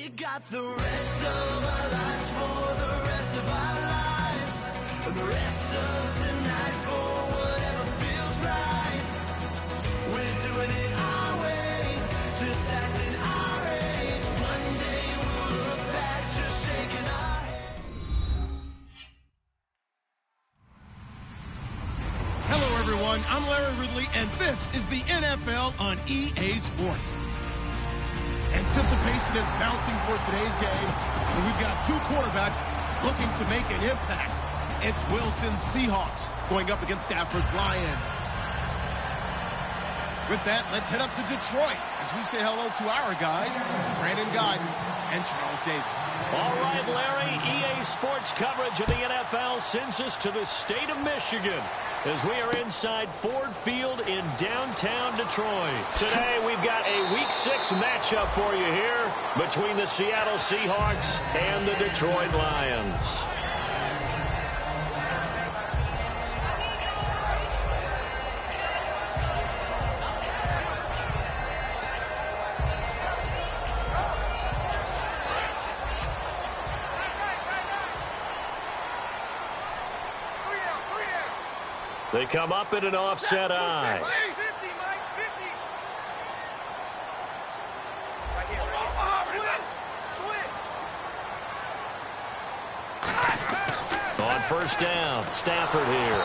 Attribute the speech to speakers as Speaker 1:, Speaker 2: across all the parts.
Speaker 1: We got the rest of our lives for the rest of our lives, and the rest of tonight for whatever feels right. We're doing it our way, just acting our age. One day we'll look back, just shaking our head.
Speaker 2: Hello, everyone. I'm Larry Ridley, and this is the NFL on EA Sports. Anticipation is mounting for today's game, and we've got two quarterbacks looking to make an impact. It's Wilson's Seahawks going up against Stafford's Lions. With that, let's head up to Detroit as we say hello to our guys, Brandon Gaudin and Charles Davis.
Speaker 3: All right, Larry, EA Sports coverage of the NFL sends us to the state of Michigan as we are inside Ford Field in downtown Detroit. Today, we've got a Week 6 matchup for you here between the Seattle Seahawks and the Detroit Lions. They come up in an offset eye. On first down, Stafford here.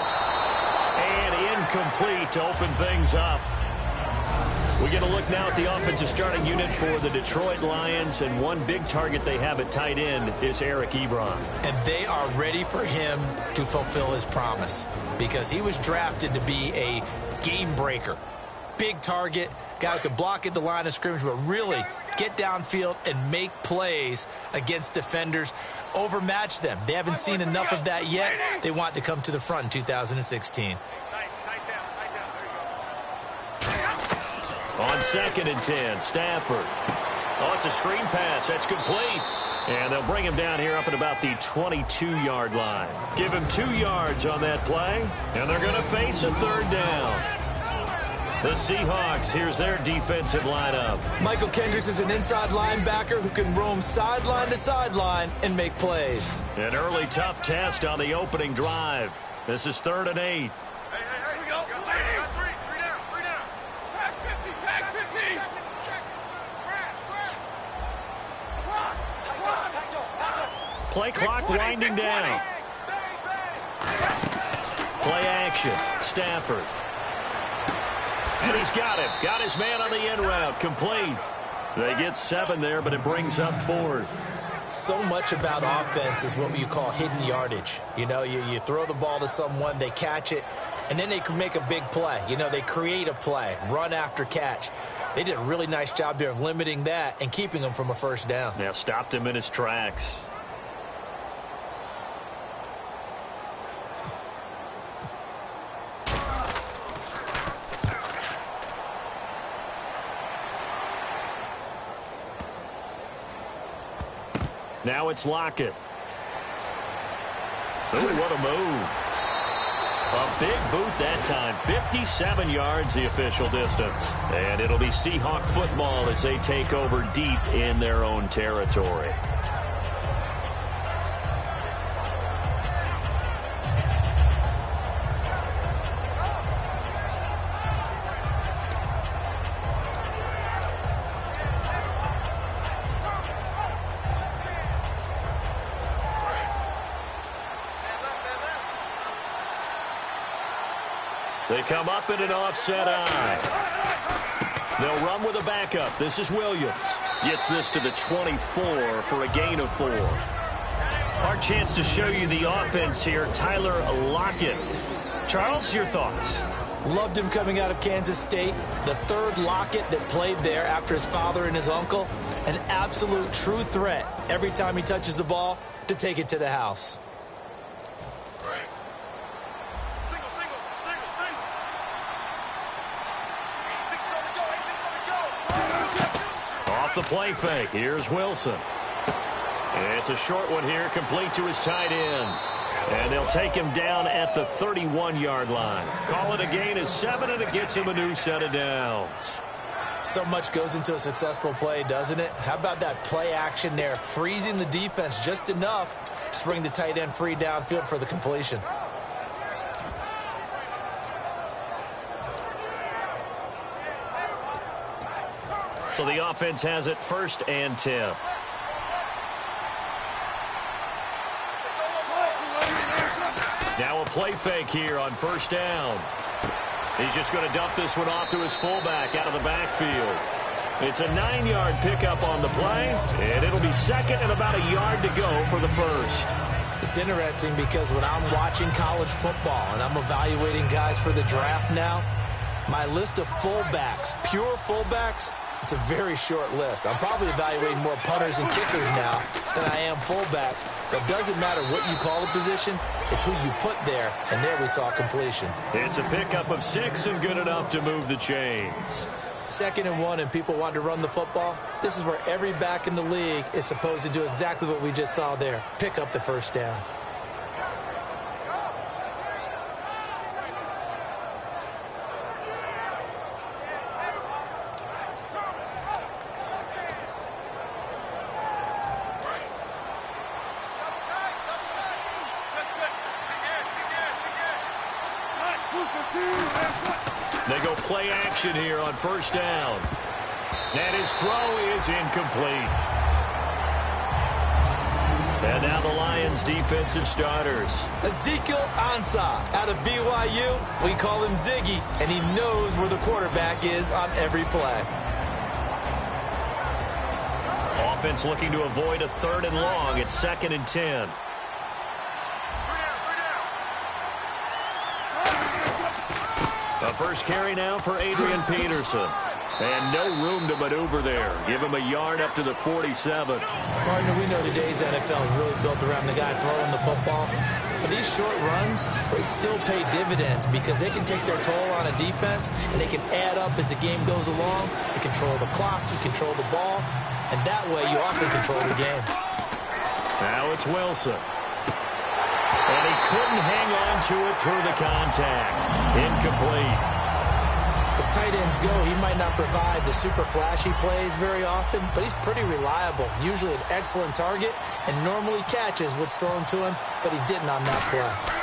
Speaker 3: And incomplete to open things up. We get a look now at the offensive starting unit for the Detroit Lions, and one big target they have at tight end is Eric Ebron.
Speaker 4: And they are ready for him to fulfill his promise because he was drafted to be a game breaker. Big target, guy who could block at the line of scrimmage, but really get downfield and make plays against defenders, overmatch them. They haven't seen enough of that yet. They want to come to the front in 2016.
Speaker 3: On 2nd and 10, Stafford. Oh, it's a screen pass. That's complete. And they'll bring him down here up at about the 22-yard line. Give him 2 yards on that play, and they're going to face a third down. The Seahawks, here's their defensive lineup.
Speaker 4: Michael Kendricks is an inside linebacker who can roam sideline to sideline and make plays.
Speaker 3: An early tough test on the opening drive. This is 3rd and 8. Play clock winding down. Play action. Stafford. And he's got him. Got his man on the end route. Complete. They get 7 there, but it brings up 4th.
Speaker 4: So much about offense is what you call hidden yardage. You know, you throw the ball to someone, they catch it, and then they can make a big play. You know, they create a play, run after catch. They did a really nice job there of limiting that and keeping him from a first down.
Speaker 3: Yeah, stopped him in his tracks. Now it's Lockett. Ooh, what a move. A big boot that time. 57 yards the official distance. And it'll be Seahawk football as they take over deep in their own territory. They come up in an offset eye. They'll run with a backup. This is Williams. Gets this to the 24 for a gain of 4. Our chance to show you the offense here, Tyler Lockett. Charles, your thoughts?
Speaker 4: Loved him coming out of Kansas State. The third Lockett that played there after his father and his uncle. An absolute true threat every time he touches the ball to take it to the house.
Speaker 3: The play fake. Here's Wilson. It's a short one here, complete to his tight end. And they'll take him down at the 31-yard line. Call it a gain of 7, and it gets him a new set of downs.
Speaker 4: So much goes into a successful play, doesn't it? How about that play action there, freezing the defense just enough to bring the tight end free downfield for the completion.
Speaker 3: So the offense has it 1st and 10. Now a play fake here on 1st down. He's just going to dump this one off to his fullback out of the backfield. It's a 9-yard pickup on the play, and it'll be 2nd and about a yard to go for the 1st.
Speaker 4: It's interesting because when I'm watching college football and I'm evaluating guys for the draft now, my list of fullbacks, pure fullbacks, it's a very short list. I'm probably evaluating more punters and kickers now than I am fullbacks. But it doesn't matter what you call the position, it's who you put there, and there we saw completion.
Speaker 3: It's a pickup of 6 and good enough to move the chains.
Speaker 4: 2nd and 1 and people want to run the football. This is where every back in the league is supposed to do exactly what we just saw there. Pick up the 1st down.
Speaker 3: They go play action here on 1st down. And his throw is incomplete. And now the Lions defensive starters.
Speaker 4: Ezekiel Ansah out of BYU. We call him Ziggy, and he knows where the quarterback is on every play.
Speaker 3: Offense looking to avoid a 3rd and long. It's 2nd and 10. A first carry now for Adrian Peterson. And no room to maneuver there. Give him a yard up to the 47.
Speaker 4: Partner, we know today's NFL is really built around the guy throwing the football. But these short runs, they still pay dividends because they can take their toll on a defense and they can add up as the game goes along. You control the clock, you control the ball, and that way you often control the game.
Speaker 3: Now it's Wilson. And he couldn't hang on to it through the contact. Incomplete.
Speaker 4: As tight ends go, he might not provide the super flashy plays very often, but he's pretty reliable. Usually an excellent target and normally catches what's thrown to him, but he didn't on that play.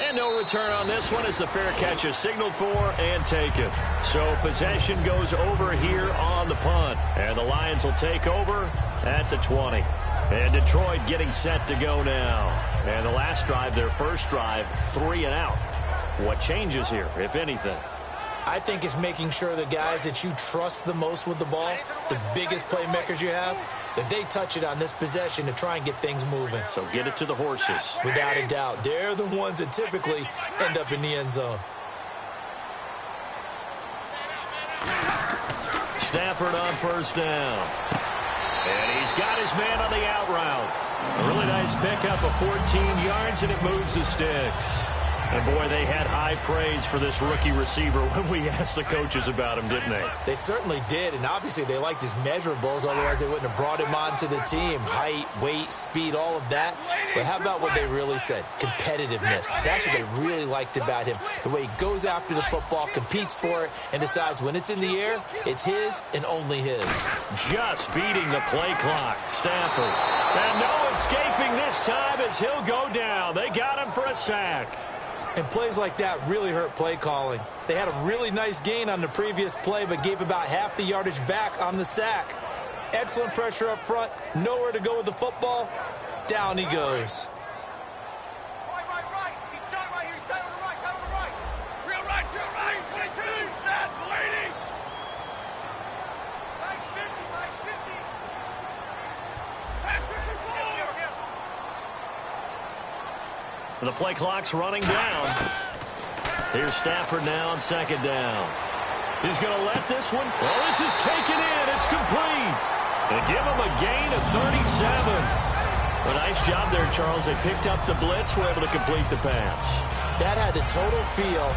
Speaker 3: And no return on this one as the fair catch is signaled for and taken. So possession goes over here on the punt. And the Lions will take over at the 20. And Detroit getting set to go now. And the last drive, their first drive, 3 and out. What changes here, if anything?
Speaker 4: I think it's making sure the guys that you trust the most with the ball, the biggest playmakers you have, that they touch it on this possession to try and get things moving.
Speaker 3: So get it to the horses.
Speaker 4: Without a doubt. They're the ones that typically end up in the end zone.
Speaker 3: Stafford on first down. And he's got his man on the out route. A really nice pickup of 14 yards, and it moves the sticks. And, boy, they had high praise for this rookie receiver when we asked the coaches about him, didn't they?
Speaker 4: They certainly did, and obviously they liked his measurables, otherwise they wouldn't have brought him onto the team. Height, weight, speed, all of that. But how about what they really said? Competitiveness. That's what they really liked about him. The way he goes after the football, competes for it, and decides when it's in the air, it's his and only his.
Speaker 3: Just beating the play clock. Stafford. And no escaping this time as he'll go down. They got him for a sack.
Speaker 4: And plays like that really hurt play calling. They had a really nice gain on the previous play, but gave about half the yardage back on the sack. Excellent pressure up front. Nowhere to go with the football. Down he goes.
Speaker 3: The play clock's running down. Here's Stafford now on second down. He's going to let this one. Oh, this is taken in. It's complete. They give him a gain of 37. A nice job there, Charles. They picked up the blitz, were able to complete the pass.
Speaker 4: That had the total feel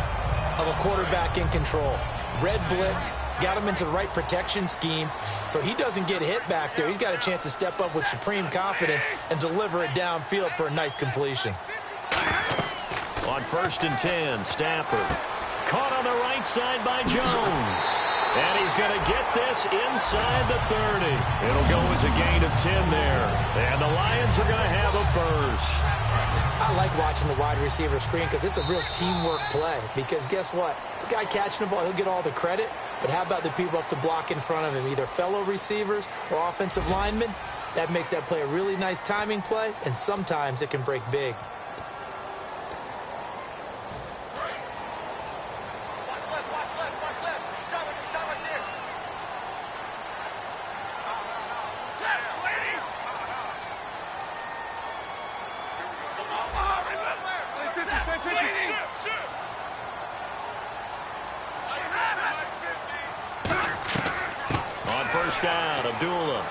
Speaker 4: of a quarterback in control. Red blitz, got him into the right protection scheme, so he doesn't get hit back there. He's got a chance to step up with supreme confidence and deliver it downfield for a nice completion.
Speaker 3: On 1st and 10, Stafford. Caught on the right side by Jones. And he's going to get this inside the 30. It'll go as a gain of 10 there. And the Lions are going to have a first.
Speaker 4: I like watching the wide receiver screen because it's a real teamwork play. Because guess what? The guy catching the ball, he'll get all the credit. But how about the people up to block in front of him, either fellow receivers or offensive linemen? That makes that play a really nice timing play, and sometimes it can break big.
Speaker 3: Down, Abdullah.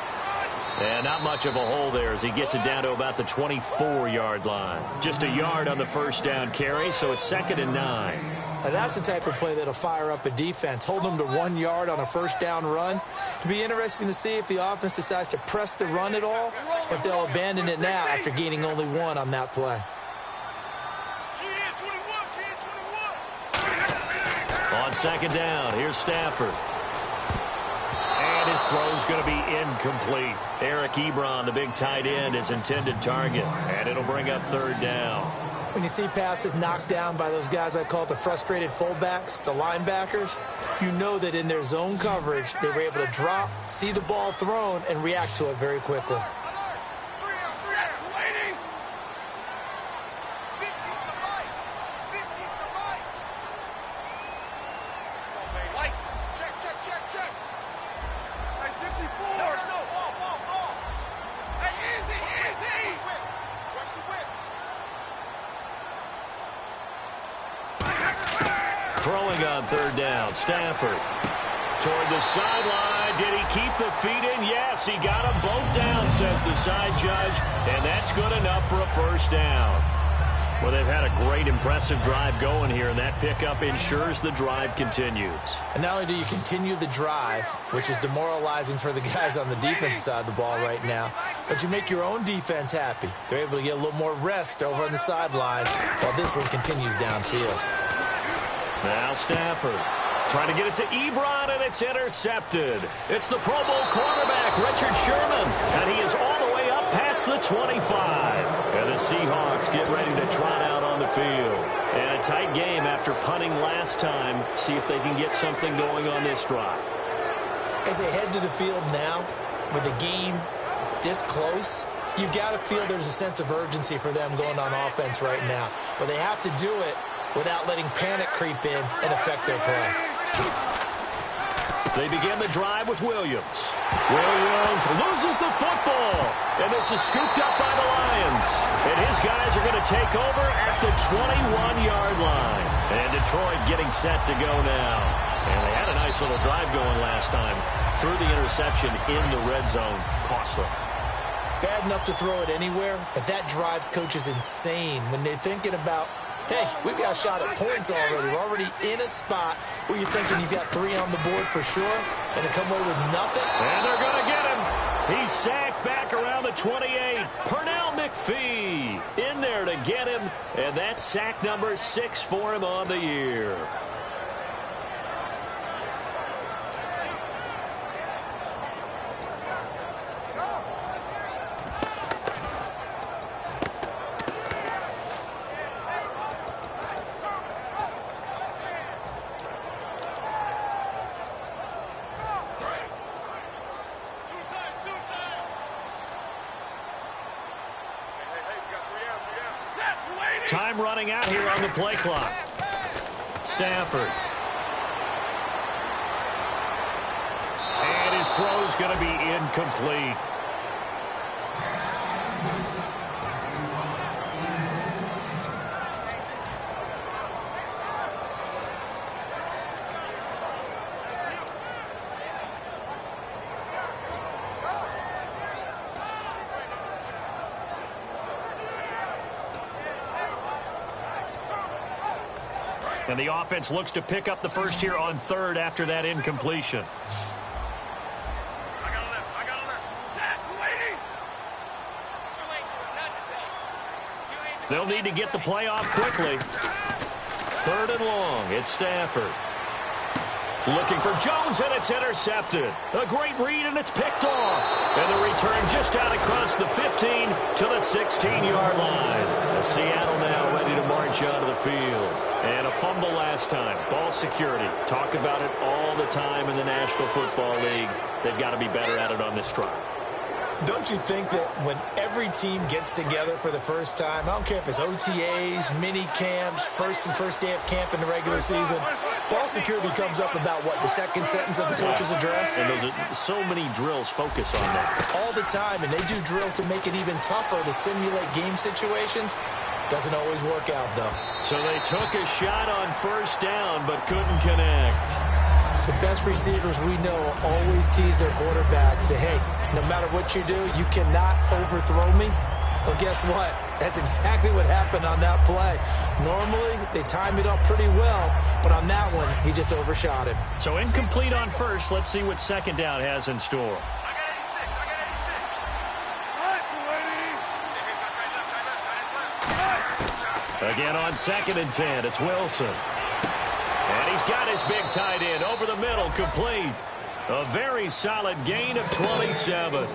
Speaker 3: And not much of a hole there as he gets it down to about the 24-yard line. Just a yard on the first down carry, so it's 2nd and 9.
Speaker 4: Now that's the type of play that'll fire up a defense. Hold them to 1 yard on a first down run. It'll be interesting to see if the offense decides to press the run at all, if they'll abandon it now after gaining only 1 on that play.
Speaker 3: On 2nd down, here's Stafford. And his throw's going to be incomplete. Eric Ebron, the big tight end, his intended target. And it'll bring up 3rd down.
Speaker 4: When you see passes knocked down by those guys I call the frustrated fullbacks, the linebackers, you know that in their zone coverage, they were able to drop, see the ball thrown, and react to it very quickly.
Speaker 3: Throwing on 3rd down, Stafford. Toward the sideline. Did he keep the feet in? Yes, he got them both down, says the side judge. And that's good enough for a first down. Well, they've had a great, impressive drive going here, and that pickup ensures the drive continues.
Speaker 4: And not only do you continue the drive, which is demoralizing for the guys on the defensive side of the ball right now, but you make your own defense happy. They're able to get a little more rest over on the sideline while this one continues downfield.
Speaker 3: Now Stafford trying to get it to Ebron, and it's intercepted. It's the Pro Bowl quarterback, Richard Sherman, and he is all the way up past the 25. And the Seahawks get ready to trot out on the field. And a tight game after punting last time. See if they can get something going on this drive.
Speaker 4: As they head to the field now, with the game this close, you've got to feel there's a sense of urgency for them going on offense right now. But they have to do it without letting panic creep in and affect their play.
Speaker 3: They begin the drive with Williams. Williams loses the football. And this is scooped up by the Lions. And his guys are going to take over at the 21-yard line. And Detroit getting set to go now. And they had a nice little drive going last time. Threw the interception in the red zone. Costly.
Speaker 4: Bad enough to throw it anywhere, but that drives coaches insane when they're thinking about, hey, we've got a shot at points already. We're already in a spot where you're thinking you've got 3 on the board for sure, and to come away with nothing.
Speaker 3: And they're going to get him. He's sacked back around the 28. Pernell McPhee in there to get him, and that's sack number 6 for him on the year. Time running out here on the play clock. Stafford. And his throw's going to be incomplete. And the offense looks to pick up the first here on 3rd after that incompletion. They'll need to get the play off quickly. 3rd and long. It's Stafford. Looking for Jones, and it's intercepted. A great read, and it's picked off. And the return just out across the 15 to the 16-yard line. Seattle now ready to march onto the field. And a fumble last time. Ball security. Talk about it all the time in the National Football League. They've got to be better at it on this drive.
Speaker 4: Don't you think that when every team gets together for the first time, I don't care if it's OTAs, mini camps, first day of camp in the regular season, ball security comes up about, what, the second sentence of the coach's address?
Speaker 3: And those are so many drills focus on that.
Speaker 4: All the time, and they do drills to make it even tougher to simulate game situations. Doesn't always work out, though.
Speaker 3: So they took a shot on first down, but couldn't connect.
Speaker 4: The best receivers we know always tease their quarterbacks that, hey, no matter what you do, you cannot overthrow me. Well, guess what? That's exactly what happened on that play. Normally, they time it up pretty well, but on that one, he just overshot him.
Speaker 3: So incomplete on first. Let's see what second down has in store. Again on 2nd and 10, it's Wilson. And he's got his big tight end over the middle, complete. A very solid gain of 27.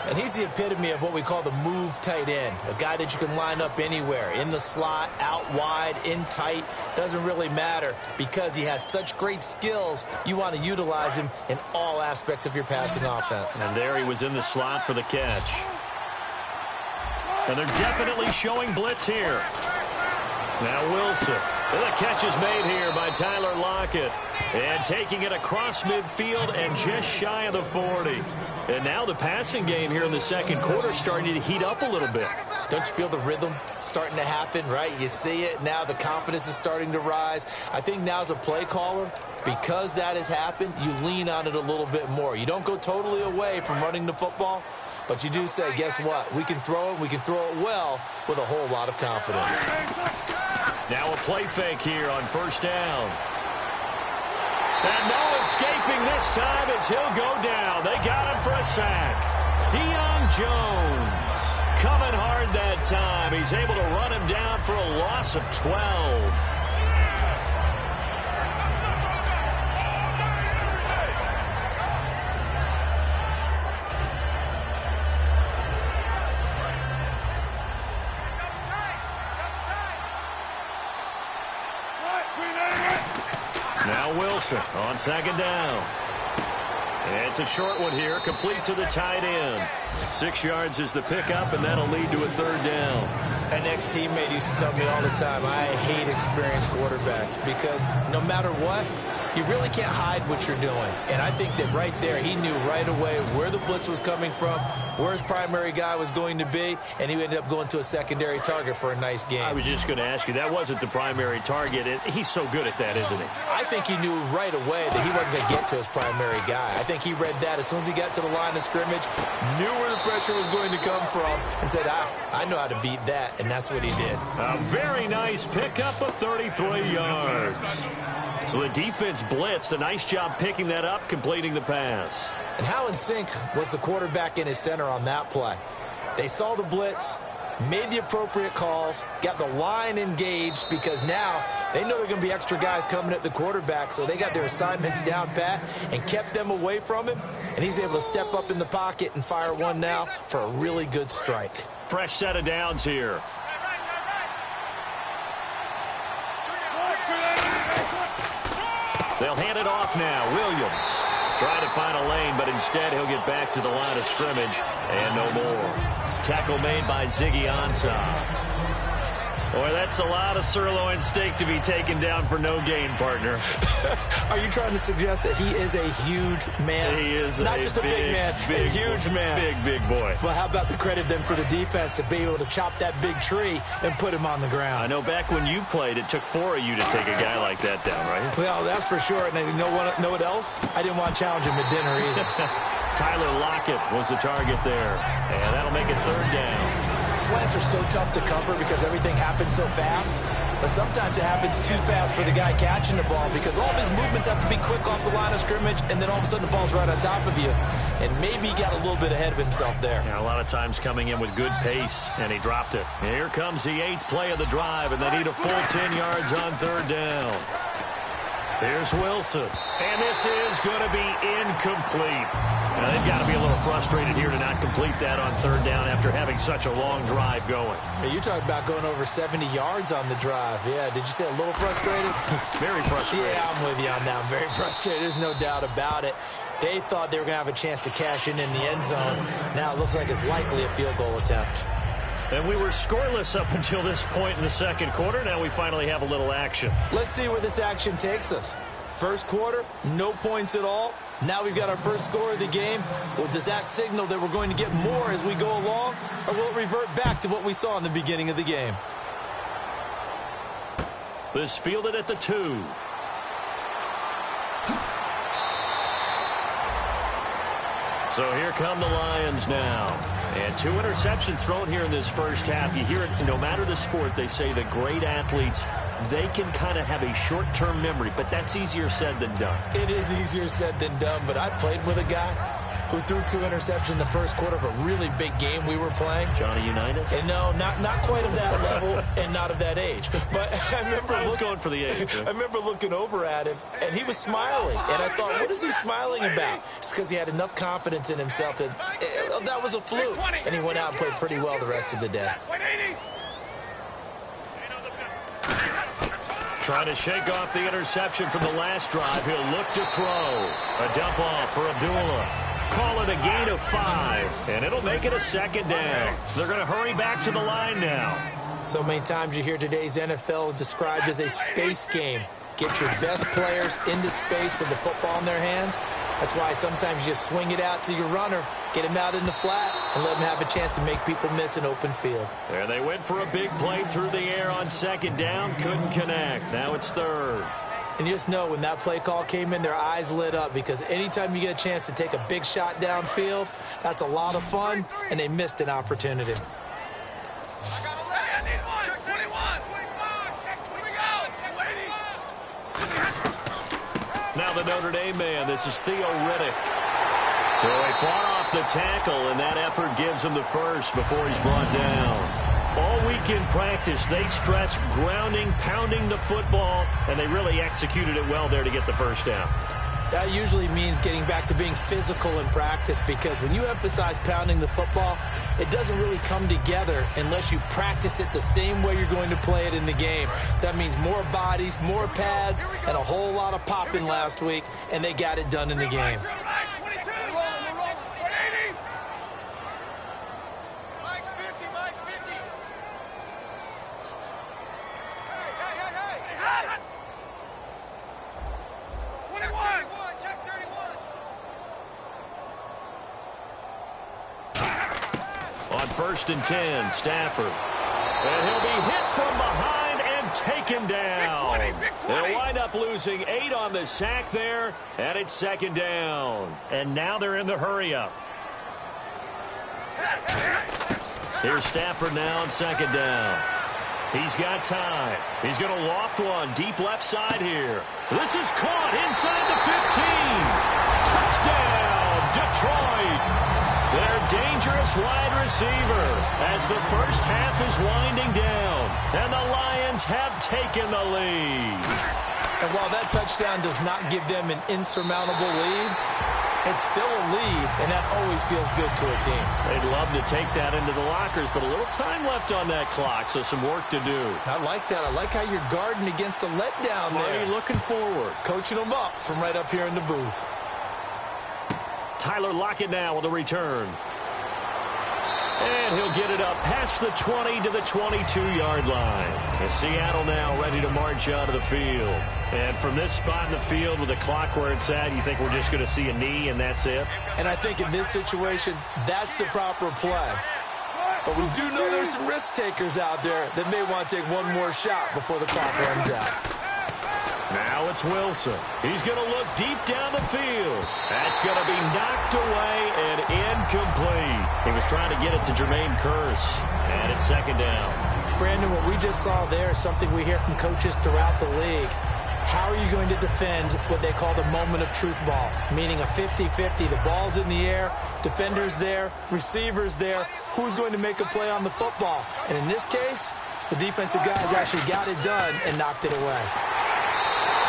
Speaker 4: And he's the epitome of what we call the move tight end, a guy that you can line up anywhere, in the slot, out wide, in tight, doesn't really matter because he has such great skills. You want to utilize him in all aspects of your passing offense.
Speaker 3: And there he was in the slot for the catch. And they're definitely showing blitz here. Now Wilson. And the catch is made here by Tyler Lockett. And taking it across midfield and just shy of the 40. And now the passing game here in the second quarter starting to heat up a little bit.
Speaker 4: Don't you feel the rhythm starting to happen, right? You see it now. The confidence is starting to rise. I think now as a play caller, because that has happened, you lean on it a little bit more. You don't go totally away from running the football, but you do say, guess what? We can throw it. We can throw it well with a whole lot of confidence.
Speaker 3: Now a play fake here on first down. And no escaping this time as he'll go down. They got him for a sack. Deion Jones coming hard that time. He's able to run him down for a loss of 12. Now Wilson on second down. It's a short one here, complete to the tight end. 6 yards is the pickup, and that'll lead to a third down.
Speaker 4: An ex-teammate used to tell me all the time, I hate experienced quarterbacks because no matter what, you really can't hide what you're doing. And I think that right there, he knew right away where the blitz was coming from, where his primary guy was going to be, and he ended up going to a secondary target for a nice game.
Speaker 3: I was just going to ask you, that wasn't the primary target. He's so good at that, isn't he?
Speaker 4: I think he knew right away that he wasn't going to get to his primary guy. I think he read that as soon as he got to the line of scrimmage, knew where the pressure was going to come from, and said, I know how to beat that, and that's what he did.
Speaker 3: A very nice pickup of 33 yards. So the defense blitzed. A nice job picking that up, completing the pass.
Speaker 4: And how in sync was the quarterback in his center on that play? They saw the blitz, made the appropriate calls, got the line engaged because now they know there are going to be extra guys coming at the quarterback, so they got their assignments down pat and kept them away from him, and he's able to step up in the pocket and fire one now for a really good strike.
Speaker 3: Fresh set of downs here. They'll hand it off now. Williams trying to find a lane, but instead he'll get back to the line of scrimmage and no more. Tackle made by Ziggy Ansah. Boy, that's a lot of sirloin steak to be taken down for no gain, partner.
Speaker 4: Are you trying to suggest that he is a huge man?
Speaker 3: He is
Speaker 4: not just a big man, a huge man.
Speaker 3: Big boy.
Speaker 4: Well, how about the credit then for the defense to be able to chop that big tree and put him on the ground?
Speaker 3: I know back when you played, it took 4 of you to take a guy like that down, right?
Speaker 4: Well, that's for sure. And you know what else? I didn't want to challenge him at dinner either.
Speaker 3: Tyler Lockett was the target there. And that'll make it third down.
Speaker 4: Slants are so tough to cover because everything happens so fast. But sometimes it happens too fast for the guy catching the ball because all of his movements have to be quick off the line of scrimmage, and then all of a sudden the ball's right on top of you. And maybe he got a little bit ahead of himself there.
Speaker 3: Yeah, a lot of times coming in with good pace, and he dropped it. Here comes the 8th play of the drive, and they need a full 10 yards on 3rd down. Here's Wilson, and this is going to be incomplete. Now, they've got to be a little frustrated here to not complete that on 3rd down after having such a long drive going.
Speaker 4: Hey, you're talking about going over 70 yards on the drive. Yeah, did you say a little frustrated?
Speaker 3: Very frustrated.
Speaker 4: Yeah, I'm with you on that. I'm very frustrated. There's no doubt about it. They thought they were going to have a chance to cash in the end zone. Now it looks like it's likely a field goal attempt.
Speaker 3: And we were scoreless up until this point in the 2nd quarter. Now we finally have a little action.
Speaker 4: Let's see where this action takes us. First quarter, no points at all. Now we've got our first score of the game. Well, does that signal that we're going to get more as we go along, or will it revert back to what we saw in the beginning of the game?
Speaker 3: This fielded at the 2. So here come the Lions now. And 2 interceptions thrown here in this first half. You hear it, no matter the sport, they say the great athletes, they can kind of have a short-term memory, but that's easier said than done.
Speaker 4: It is easier said than done, but I played with a guy who threw 2 interceptions in the first quarter of a really big game we were playing.
Speaker 3: Johnny Unitas?
Speaker 4: And no, not quite of that level and not of that age. But I remember
Speaker 3: I was going for the age.
Speaker 4: I remember looking over at him, and he was smiling. And I thought, what is he smiling about? It's because he had enough confidence in himself that that was a fluke. And he went out and played pretty well the rest of the day.
Speaker 3: Trying to shake off the interception from the last drive. He'll look to throw. A dump off for Abdullah. Call it a gain of 5, and it'll make it a 2nd down. They're going to hurry back to the line now.
Speaker 4: So many times you hear today's NFL described as a space game. Get your best players into space with the football in their hands. That's why sometimes you just swing it out to your runner, get him out in the flat, and let him have a chance to make people miss an open field.
Speaker 3: There they went for a big play through the air on 2nd down. Couldn't connect. Now it's 3rd.
Speaker 4: And you just know when that play call came in, their eyes lit up because anytime you get a chance to take a big shot downfield, that's a lot of fun, and they missed an opportunity.
Speaker 3: Now the Notre Dame man, this is Theo Riddick. So he fought off the tackle, and that effort gives him the first before he's brought down. All week in practice, they stress grounding, pounding the football, and they really executed it well there to get the first down.
Speaker 4: That usually means getting back to being physical in practice because when you emphasize pounding the football, it doesn't really come together unless you practice it the same way you're going to play it in the game. So that means more bodies, more pads, and a whole lot of popping last week, and they got it done in the game.
Speaker 3: On 1st and 10, Stafford. And he'll be hit from behind and taken down. They'll wind up losing 8 on the sack there, and it's 2nd down. And now they're in the hurry-up. Here's Stafford now on 2nd down. He's got time. He's going to loft one deep left side here. This is caught inside the 15. Touchdown, Detroit. Their dangerous wide receiver as the first half is winding down. And the Lions have taken the lead.
Speaker 4: And while that touchdown does not give them an insurmountable lead, it's still a lead, and that always feels good to a team.
Speaker 3: They'd love to take that into the lockers, but a little time left on that clock, so some work to do.
Speaker 4: I like that. I like how you're guarding against a letdown there.
Speaker 3: Marty looking forward.
Speaker 4: Coaching them up from right up here in the booth.
Speaker 3: Tyler Lockett now with a return. And he'll get it up past the 20 to the 22-yard line. And Seattle now ready to march out of the field. And from this spot in the field with the clock where it's at, you think we're just going to see a knee and that's it?
Speaker 4: And I think in this situation, that's the proper play. But we do know there's some risk takers out there that may want to take one more shot before the clock runs out.
Speaker 3: Now Now it's Wilson. He's going to look deep down the field. That's going to be knocked away and incomplete. He was trying to get it to Jermaine Kearse. And it's second down.
Speaker 4: Brandon, what we just saw there is something we hear from coaches throughout the league. How are you going to defend what they call the moment of truth ball, meaning a 50-50? The ball's in the air, defender's there, receiver's there. Who's going to make a play on the football? And in this case, the defensive guys actually got it done and knocked it away.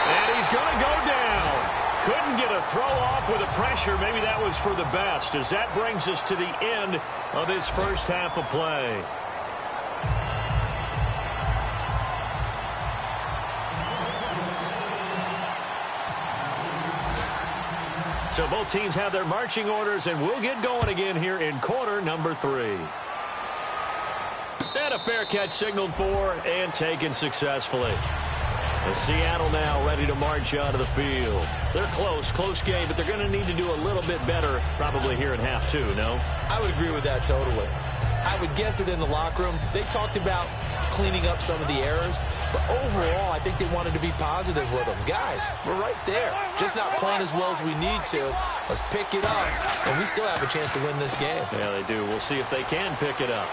Speaker 3: And he's going to go down. Couldn't get a throw off with the pressure. Maybe that was for the best, as that brings us to the end of this first half of play. So both teams have their marching orders, and we'll get going again here in quarter number 3. And a fair catch signaled for and taken successfully. And Seattle now ready to march onto the field. They're close game, but they're going to need to do a little bit better probably here in half 2, no?
Speaker 4: I would agree with that totally. I would guess it in the locker room. They talked about cleaning up some of the errors, but overall, I think they wanted to be positive with them. Guys, we're right there. Just not playing as well as we need to. Let's pick it up, and we still have a chance to win this game.
Speaker 3: Yeah, they do. We'll see if they can pick it up.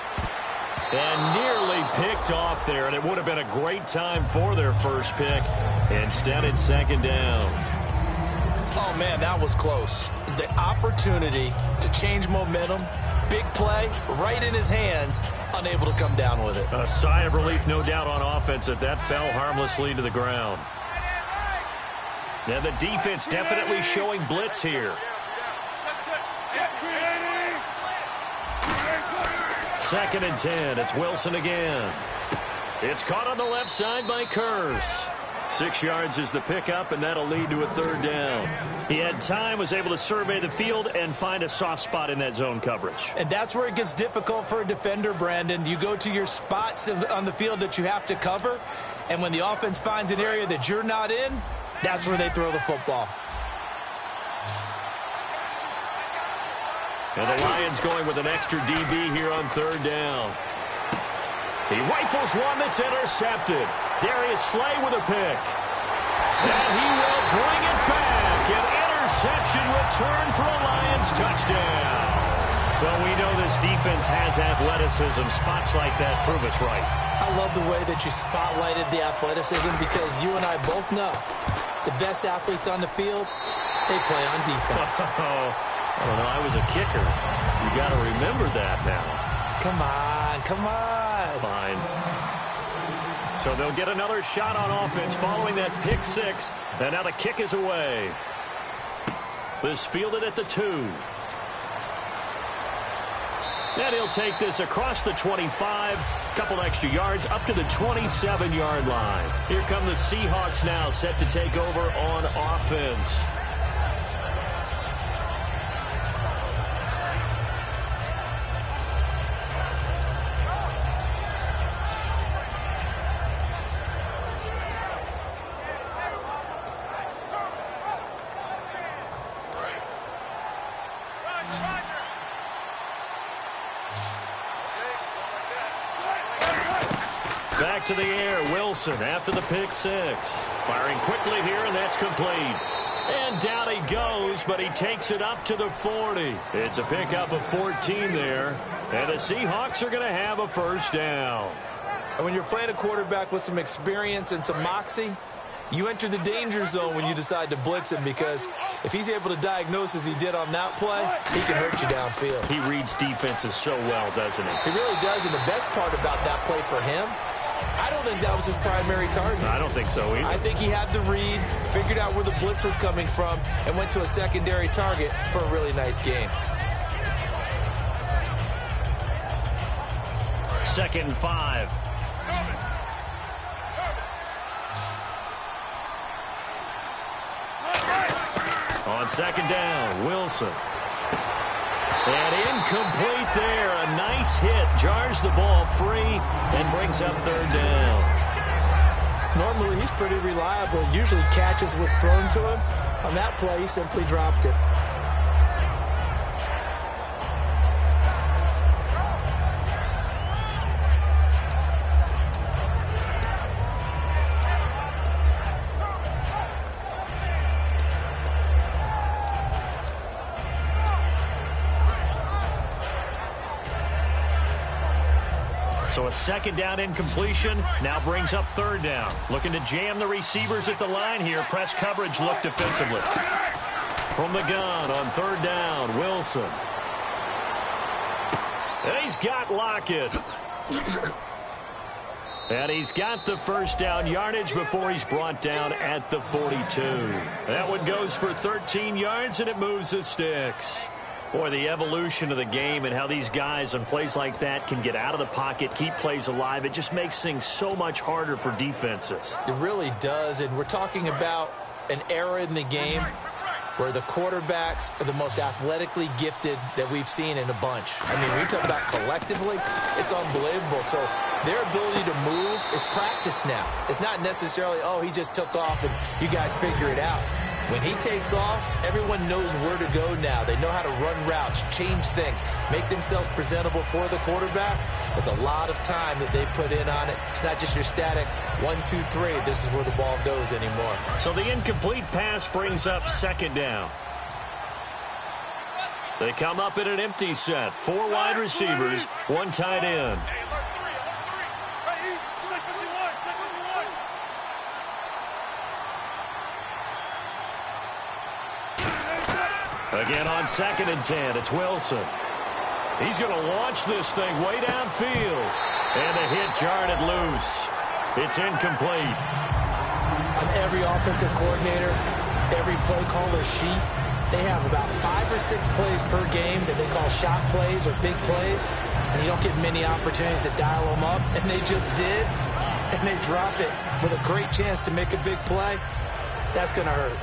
Speaker 3: And nearly picked off there, and it would have been a great time for their first pick. Instead, it's second down.
Speaker 4: Oh, man, that was close. The opportunity to change momentum, big play, right in his hands, unable to come down with it.
Speaker 3: A sigh of relief, no doubt, on offense that fell harmlessly to the ground. Now the defense definitely showing blitz here. Second and 10. It's Wilson again. It's caught on the left side by Kearse. 6 yards is the pickup, and that'll lead to a third down. He had time, was able to survey the field and find a soft spot in that zone coverage.
Speaker 4: And that's where it gets difficult for a defender, Brandon. You go to your spots on the field that you have to cover, and when the offense finds an area that you're not in, that's where they throw the football.
Speaker 3: And the Lions going with an extra DB here on third down. He rifles one that's intercepted. Darius Slay with a pick. And he will bring it back. An interception return for a Lions touchdown. Well, we know this defense has athleticism. Spots like that prove us right.
Speaker 4: I love the way that you spotlighted the athleticism, because you and I both know the best athletes on the field, they play on defense.
Speaker 3: I don't know. I was a kicker. You got to remember that now.
Speaker 4: Come on.
Speaker 3: Fine. So they'll get another shot on offense following that pick 6. And now the kick is away. This fielded at the 2. And he'll take this across the 25. Couple extra yards up to the 27-yard line. Here come the Seahawks now, set to take over on offense. Back to the air, Wilson after the pick 6. Firing quickly here, and that's complete. And down he goes, but he takes it up to the 40. It's a pickup of 14 there. And the Seahawks are going to have a first down.
Speaker 4: And when you're playing a quarterback with some experience and some moxie, you enter the danger zone when you decide to blitz him, because if he's able to diagnose as he did on that play, he can hurt you downfield.
Speaker 3: He reads defenses so well, doesn't he?
Speaker 4: He really does, and the best part about that play for him, I don't think that was his primary target.
Speaker 3: I don't think so either.
Speaker 4: I think he had the read, figured out where the blitz was coming from, and went to a secondary target for a really nice gain.
Speaker 3: Second and 5. On second down, Wilson. And incomplete there. A nice hit. Jars the ball free and brings up third down.
Speaker 4: Normally, he's pretty reliable. Usually catches what's thrown to him. On that play, he simply dropped it.
Speaker 3: So a second down incompletion now brings up third down. Looking to jam the receivers at the line here. Press coverage look defensively. From the gun on third down, Wilson. And he's got Lockett. And he's got the first down yardage before he's brought down at the 42. That one goes for 13 yards, and it moves the sticks. Boy, the evolution of the game and how these guys on plays like that can get out of the pocket, keep plays alive, it just makes things so much harder for defenses.
Speaker 4: It really does, and we're talking about an era in the game where the quarterbacks are the most athletically gifted that we've seen in a bunch. I mean, we talk about collectively, it's unbelievable. So their ability to move is practiced now. It's not necessarily, oh, he just took off and you guys figure it out. When he takes off, everyone knows where to go now. They know how to run routes, change things, make themselves presentable for the quarterback. It's a lot of time that they put in on it. It's not just your static 1, 2, 3. This is where the ball goes anymore.
Speaker 3: So the incomplete pass brings up second down. They come up in an empty set. 4 wide receivers, 1 tight end. Again on 2nd and 10, it's Wilson. He's going to launch this thing way downfield. And the hit jarred it loose. It's incomplete.
Speaker 4: On every offensive coordinator, every play caller sheet, they have about 5 or 6 plays per game that they call shot plays or big plays. And you don't get many opportunities to dial them up. And they just did. And they drop it with a great chance to make a big play. That's going to hurt.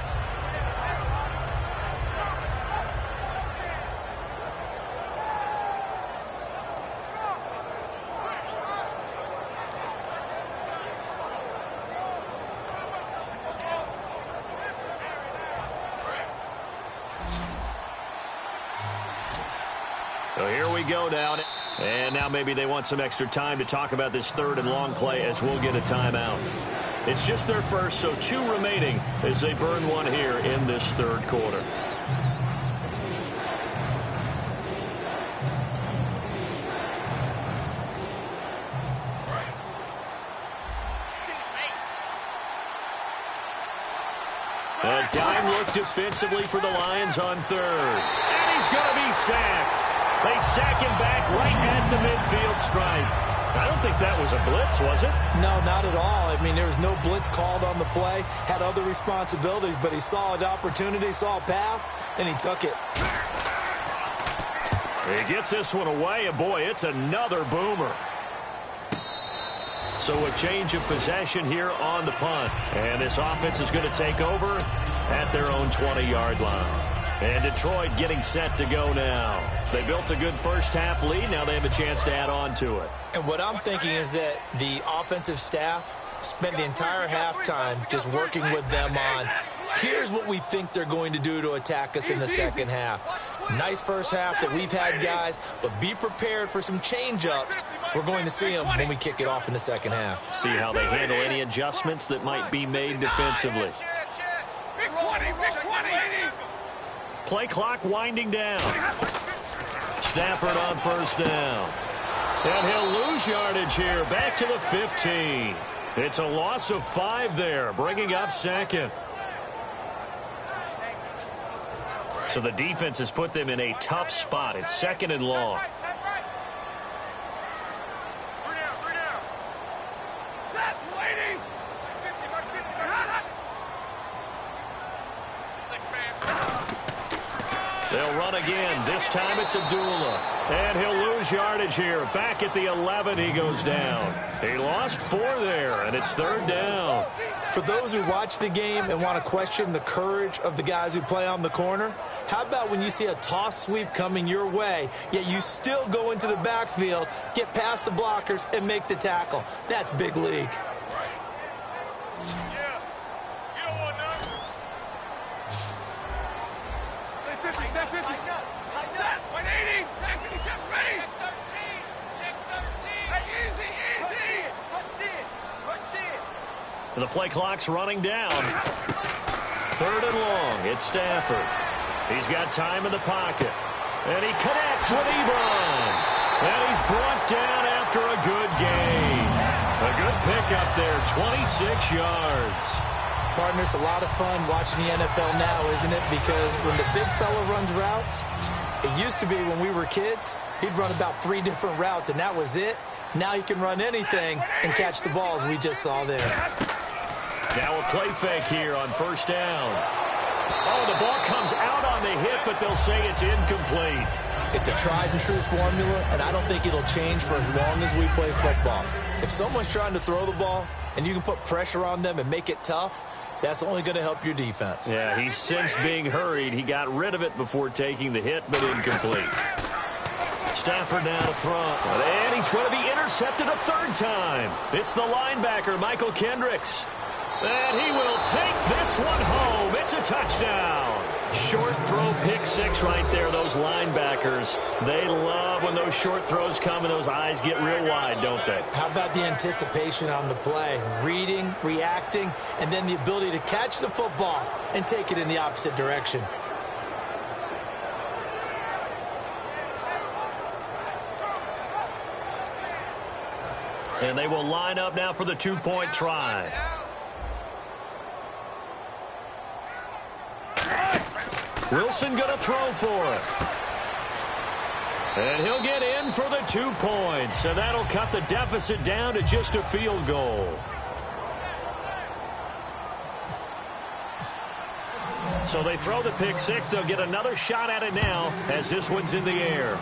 Speaker 3: So here we go down. And now maybe they want some extra time to talk about this 3rd and long play as we'll get a timeout. It's just their first, so 2 remaining as they burn one here in this 3rd quarter. A dime look defensively for the Lions on 3rd. And he's going to be sacked. They sack him back right at the midfield stripe. I don't think that was a blitz, was it?
Speaker 4: No, not at all. I mean, there was no blitz called on the play. Had other responsibilities, but he saw an opportunity, saw a path, and he took it.
Speaker 3: He gets this one away, and boy, it's another boomer. So a change of possession here on the punt. And this offense is going to take over at their own 20-yard line. And Detroit getting set to go now. They built a good first-half lead. Now they have a chance to add on to it.
Speaker 4: And what I'm thinking is that the offensive staff spent the entire halftime just working with them on, here's what we think they're going to do to attack us in the second half. Nice first half that we've had, guys, but be prepared for some change-ups. We're going to see them when we kick it off in the second half.
Speaker 3: See how they handle any adjustments that might be made defensively. Play clock winding down. Stafford on first down. And he'll lose yardage here. Back to the 15. It's a loss of 5 there, bringing up 2nd. So the defense has put them in a tough spot. It's 2nd and long. They'll run again. This time it's Abdullah. And he'll lose yardage here. Back at the 11, he goes down. He lost 4 there, and it's 3rd down.
Speaker 4: For those who watch the game and want to question the courage of the guys who play on the corner, how about when you see a toss sweep coming your way, yet you still go into the backfield, get past the blockers, and make the tackle? That's big league.
Speaker 3: The play clock's running down. 3rd and long. It's Stafford. He's got time in the pocket. And he connects with Ebron. And he's brought down after a good gain. A good pickup there, 26 yards.
Speaker 4: Partner, it's a lot of fun watching the NFL now, isn't it? Because when the big fella runs routes, it used to be when we were kids, he'd run about 3 different routes, and that was it. Now he can run anything and catch the balls we just saw there.
Speaker 3: Now a play fake here on first down. Oh, the ball comes out on the hit, but they'll say it's incomplete.
Speaker 4: It's a tried-and-true formula, and I don't think it'll change for as long as we play football. If someone's trying to throw the ball and you can put pressure on them and make it tough, that's only going to help your defense.
Speaker 3: Yeah, he's since being hurried. He got rid of it before taking the hit, but incomplete. Stafford now to throw. And he's going to be intercepted a third time. It's the linebacker, Michael Kendricks. And he will take this one home. It's a touchdown. Short throw, pick six right there. Those linebackers, they love when those short throws come and those eyes get real wide, don't they?
Speaker 4: How about the anticipation on the play? Reading, reacting, and then the ability to catch the football and take it in the opposite direction.
Speaker 3: And they will line up now for the two-point try. Wilson going to throw for it. And he'll get in for the 2 points. And that'll cut the deficit down to just a field goal. So they throw the pick six. They'll get another shot at it now as this one's in the air.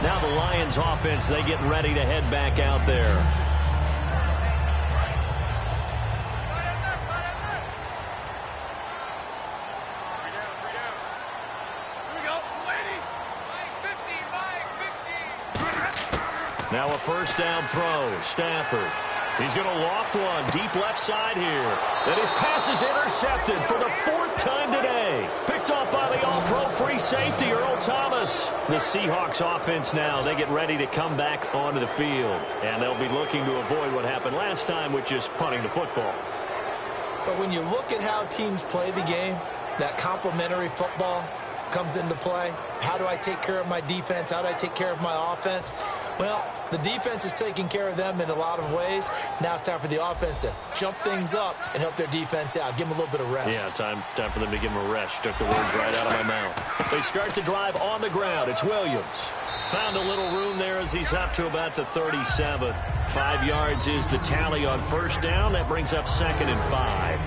Speaker 3: Now the Lions offense, they get ready to head back out there. Now a first down throw. Stafford. He's going to loft one deep left side here. And his pass is intercepted for the 4th time today. Picked off by the all-pro free safety, Earl Thomas. The Seahawks offense now, they get ready to come back onto the field. And they'll be looking to avoid what happened last time with just punting the football.
Speaker 4: But when you look at how teams play the game, that complementary football comes into play. How do I take care of my defense? How do I take care of my offense? Well, the defense is taking care of them in a lot of ways. Now it's time for the offense to jump things up and help their defense out. Give them a little bit of rest.
Speaker 3: Yeah, time for them to give them a rest. Took the words right out of my mouth. They start the drive on the ground. It's Williams. Found a little room there as he's up to about the 37. 5 yards is the tally on first down. That brings up 2nd and 5.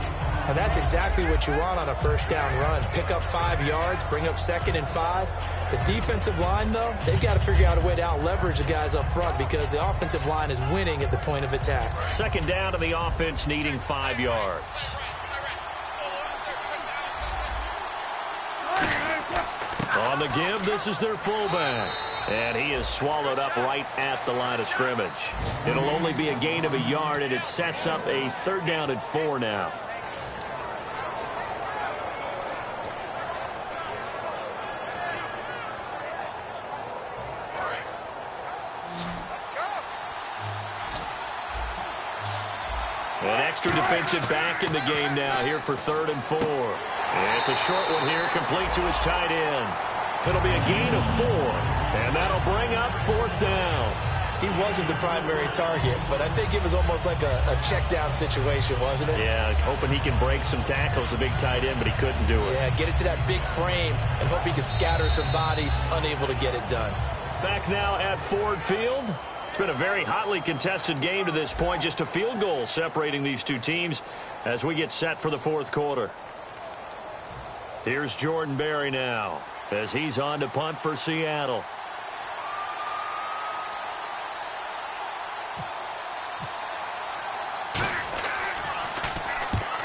Speaker 4: And that's exactly what you want on a first down run. Pick up 5 yards, bring up 2nd and 5. The defensive line, though, they've got to figure out a way to out-leverage the guys up front because the offensive line is winning at the point of attack. 2nd
Speaker 3: down to the offense needing 5 yards. On the give, this is their fullback. And he is swallowed up right at the line of scrimmage. It'll only be a gain of a yard, and it sets up a 3rd down and 4 now. An extra defensive back in the game now here for 3rd and 4. It's a short one here, complete to his tight end. It'll be a gain of 4, and that'll bring up 4th down. He wasn't the primary target, but I think it was almost like a check down situation, wasn't it? Yeah, hoping he can break some tackles, a big tight end, but he couldn't do it. Yeah, get it to that big frame and hope he can scatter some bodies, unable to get it done. Back now at Ford Field. It's been a very hotly contested game to this point. Just a field goal separating these two teams as we get set for the 4th quarter. Here's Jordan Berry now as he's on to punt for Seattle.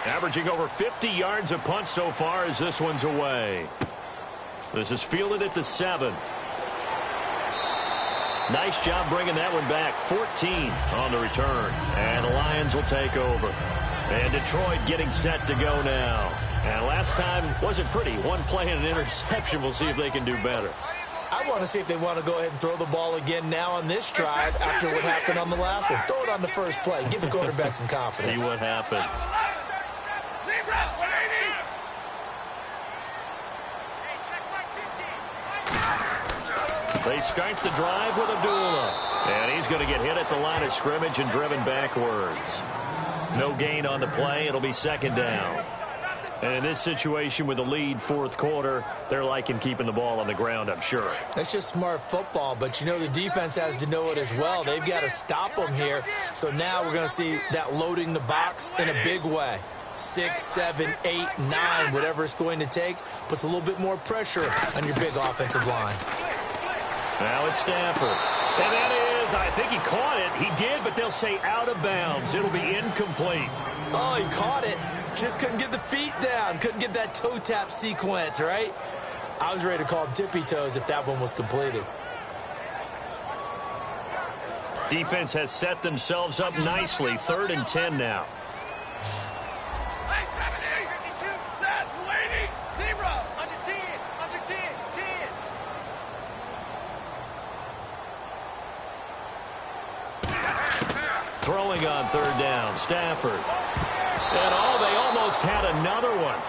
Speaker 3: Averaging over 50 yards a punt so far as this one's away. This is fielded at the 7. Nice job bringing that one back. 14 on the return. And the Lions will take over. And Detroit getting set to go now. And last time wasn't pretty. One play and an interception. We'll see if they can do better. I want to see if they want to go ahead and throw the ball again now on this drive after what happened on the last one. Throw it on the first play. Give the quarterback some confidence. See what happens. They start the drive with Abdullah. And he's going to get hit at the line of scrimmage and driven backwards. No gain on the play. It'll be second down. And in this situation with the lead fourth quarter, they're liking keeping the ball on the ground, I'm sure.
Speaker 4: That's just smart football, but you know the defense has to know it as well. They've got to stop them here. So now we're going to see that loading the box in a big way. 6, 7, 8, 9, whatever it's going to take, puts a little bit more pressure on your big offensive line.
Speaker 3: Now it's Stafford. And that is, I think he caught it. He did, but they'll say out of bounds. It'll be incomplete.
Speaker 4: Oh, he caught it. Just couldn't get the feet down. Couldn't get that toe tap sequence, right? I was ready to call him tippy toes if that one was completed.
Speaker 3: Defense has set themselves up nicely. 3rd and 10 now. Throwing on 3rd down, Stafford. And they almost had another one.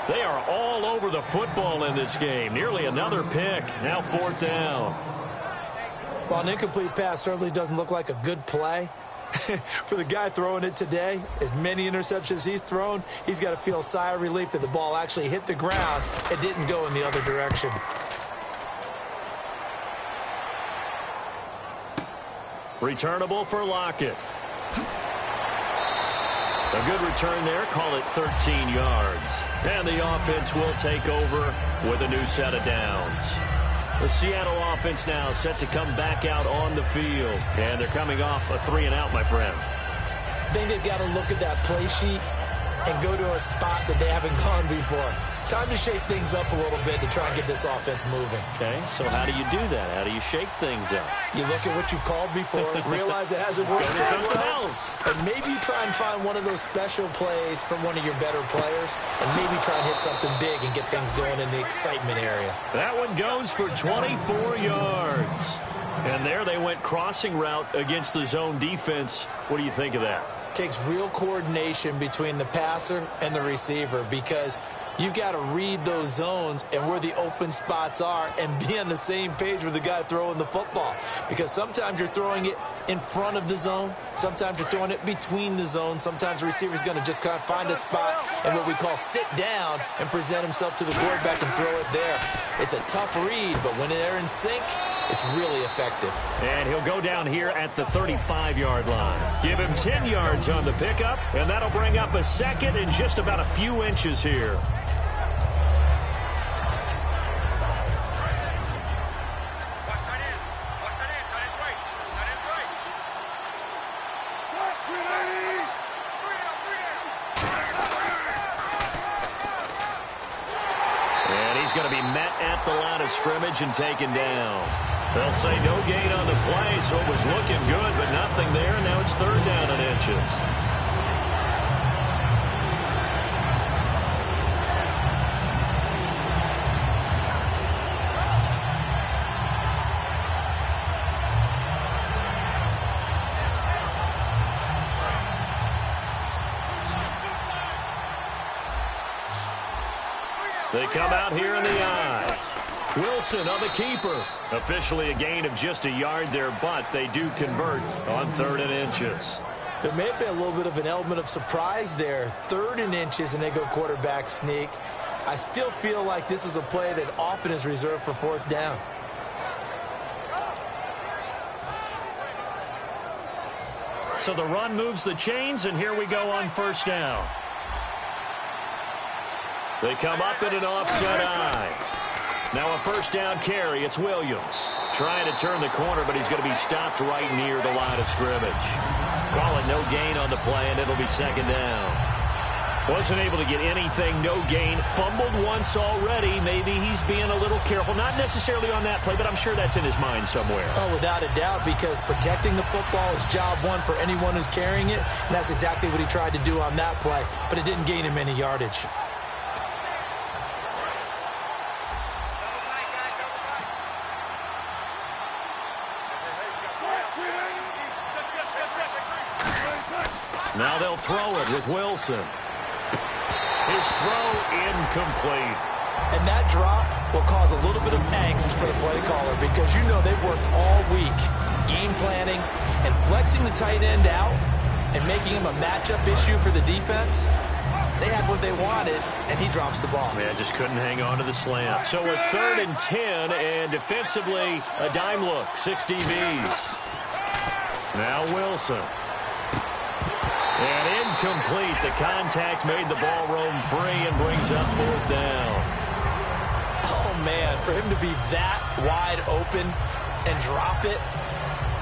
Speaker 3: They are all over the football in this game. Nearly another pick. Now 4th down.
Speaker 4: Well, an incomplete pass certainly doesn't look like a good play. For the guy throwing it today, as many interceptions he's thrown, he's got to feel a sigh of relief that the ball actually hit the ground. It didn't go in the other direction.
Speaker 3: Returnable for Lockett. A good return there. Call it 13 yards. And the offense will take over with a new set of downs. The Seattle offense now set to come back out on the field. And they're coming off a 3-and-out, my friend.
Speaker 4: I think they've got to look at that play sheet and go to a spot that they haven't gone before. Time to shake things up a little bit to try and get this offense moving.
Speaker 3: Okay, so how do you do that? How do you shake things up?
Speaker 4: You look at what you've called before, realize it hasn't worked so
Speaker 3: something
Speaker 4: well,
Speaker 3: else.
Speaker 4: and maybe you try and find one of those special plays from one of your better players, and maybe try and hit something big and get things going in the excitement area.
Speaker 3: That one goes for 24 yards. And there they went crossing route against the zone defense. What do you think of that?
Speaker 4: Takes real coordination between the passer and the receiver, because you've got to read those zones and where the open spots are and be on the same page with the guy throwing the football. Because sometimes you're throwing it in front of the zone. Sometimes you're throwing it between the zones. Sometimes the receiver's going to just kind of find a spot and what we call sit down and present himself to the quarterback and throw it there. It's a tough read, but when they're in sync, it's really effective.
Speaker 3: And he'll go down here at the 35-yard line. Give him 10 yards on the pickup, and that'll bring up a second and just about a few inches here. He's going to be met at the line of scrimmage and taken down. They'll say no gain on the play, so it was looking good, but nothing there. Now it's 3rd down and inches. They come out here in the eye. Wilson on the keeper. Officially a gain of just a yard there, but they do convert on 3rd and inches.
Speaker 4: There may have been a little bit of an element of surprise there. 3rd and inches, and they go quarterback sneak. I still feel like this is a play that often is reserved for 4th down.
Speaker 3: So the run moves the chains, and here we go on 1st down. They come up in an offset eye. Now a 1st down carry. It's Williams trying to turn the corner, but he's going to be stopped right near the line of scrimmage. Call it no gain on the play, and it'll be 2nd down. Wasn't able to get anything, no gain. Fumbled once already. Maybe he's being a little careful. Not necessarily on that play, but I'm sure that's in his mind somewhere.
Speaker 4: Oh, without a doubt, because protecting the football is job one for anyone who's carrying it, and that's exactly what he tried to do on that play, but it didn't gain him any yardage.
Speaker 3: Now they'll throw it with Wilson. His throw incomplete.
Speaker 4: And that drop will cause a little bit of angst for the play caller because you know they've worked all week game planning and flexing the tight end out and making him a matchup issue for the defense. They had what they wanted, and he drops the ball.
Speaker 3: Yeah, just couldn't hang on to the slant. So with 3rd and 10, and defensively, a dime look, 6 DBs. Now Wilson. And incomplete. The contact made the ball roam free and brings up 4th down.
Speaker 4: Oh, man, for him to be that wide open and drop it.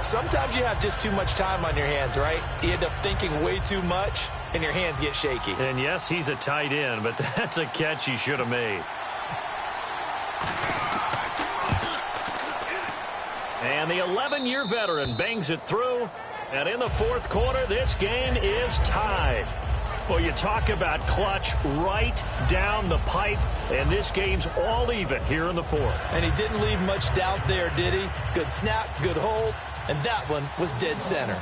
Speaker 4: Sometimes you have just too much time on your hands, right? You end up thinking way too much, and your hands get shaky.
Speaker 3: And yes, he's a tight end, but that's a catch he should have made. And the 11-year veteran bangs it through. And in the 4th quarter, this game is tied. Well, you talk about clutch right down the pipe, and this game's all even here in the 4th.
Speaker 4: And he didn't leave much doubt there, did he? Good snap, good hold, and that one was dead center.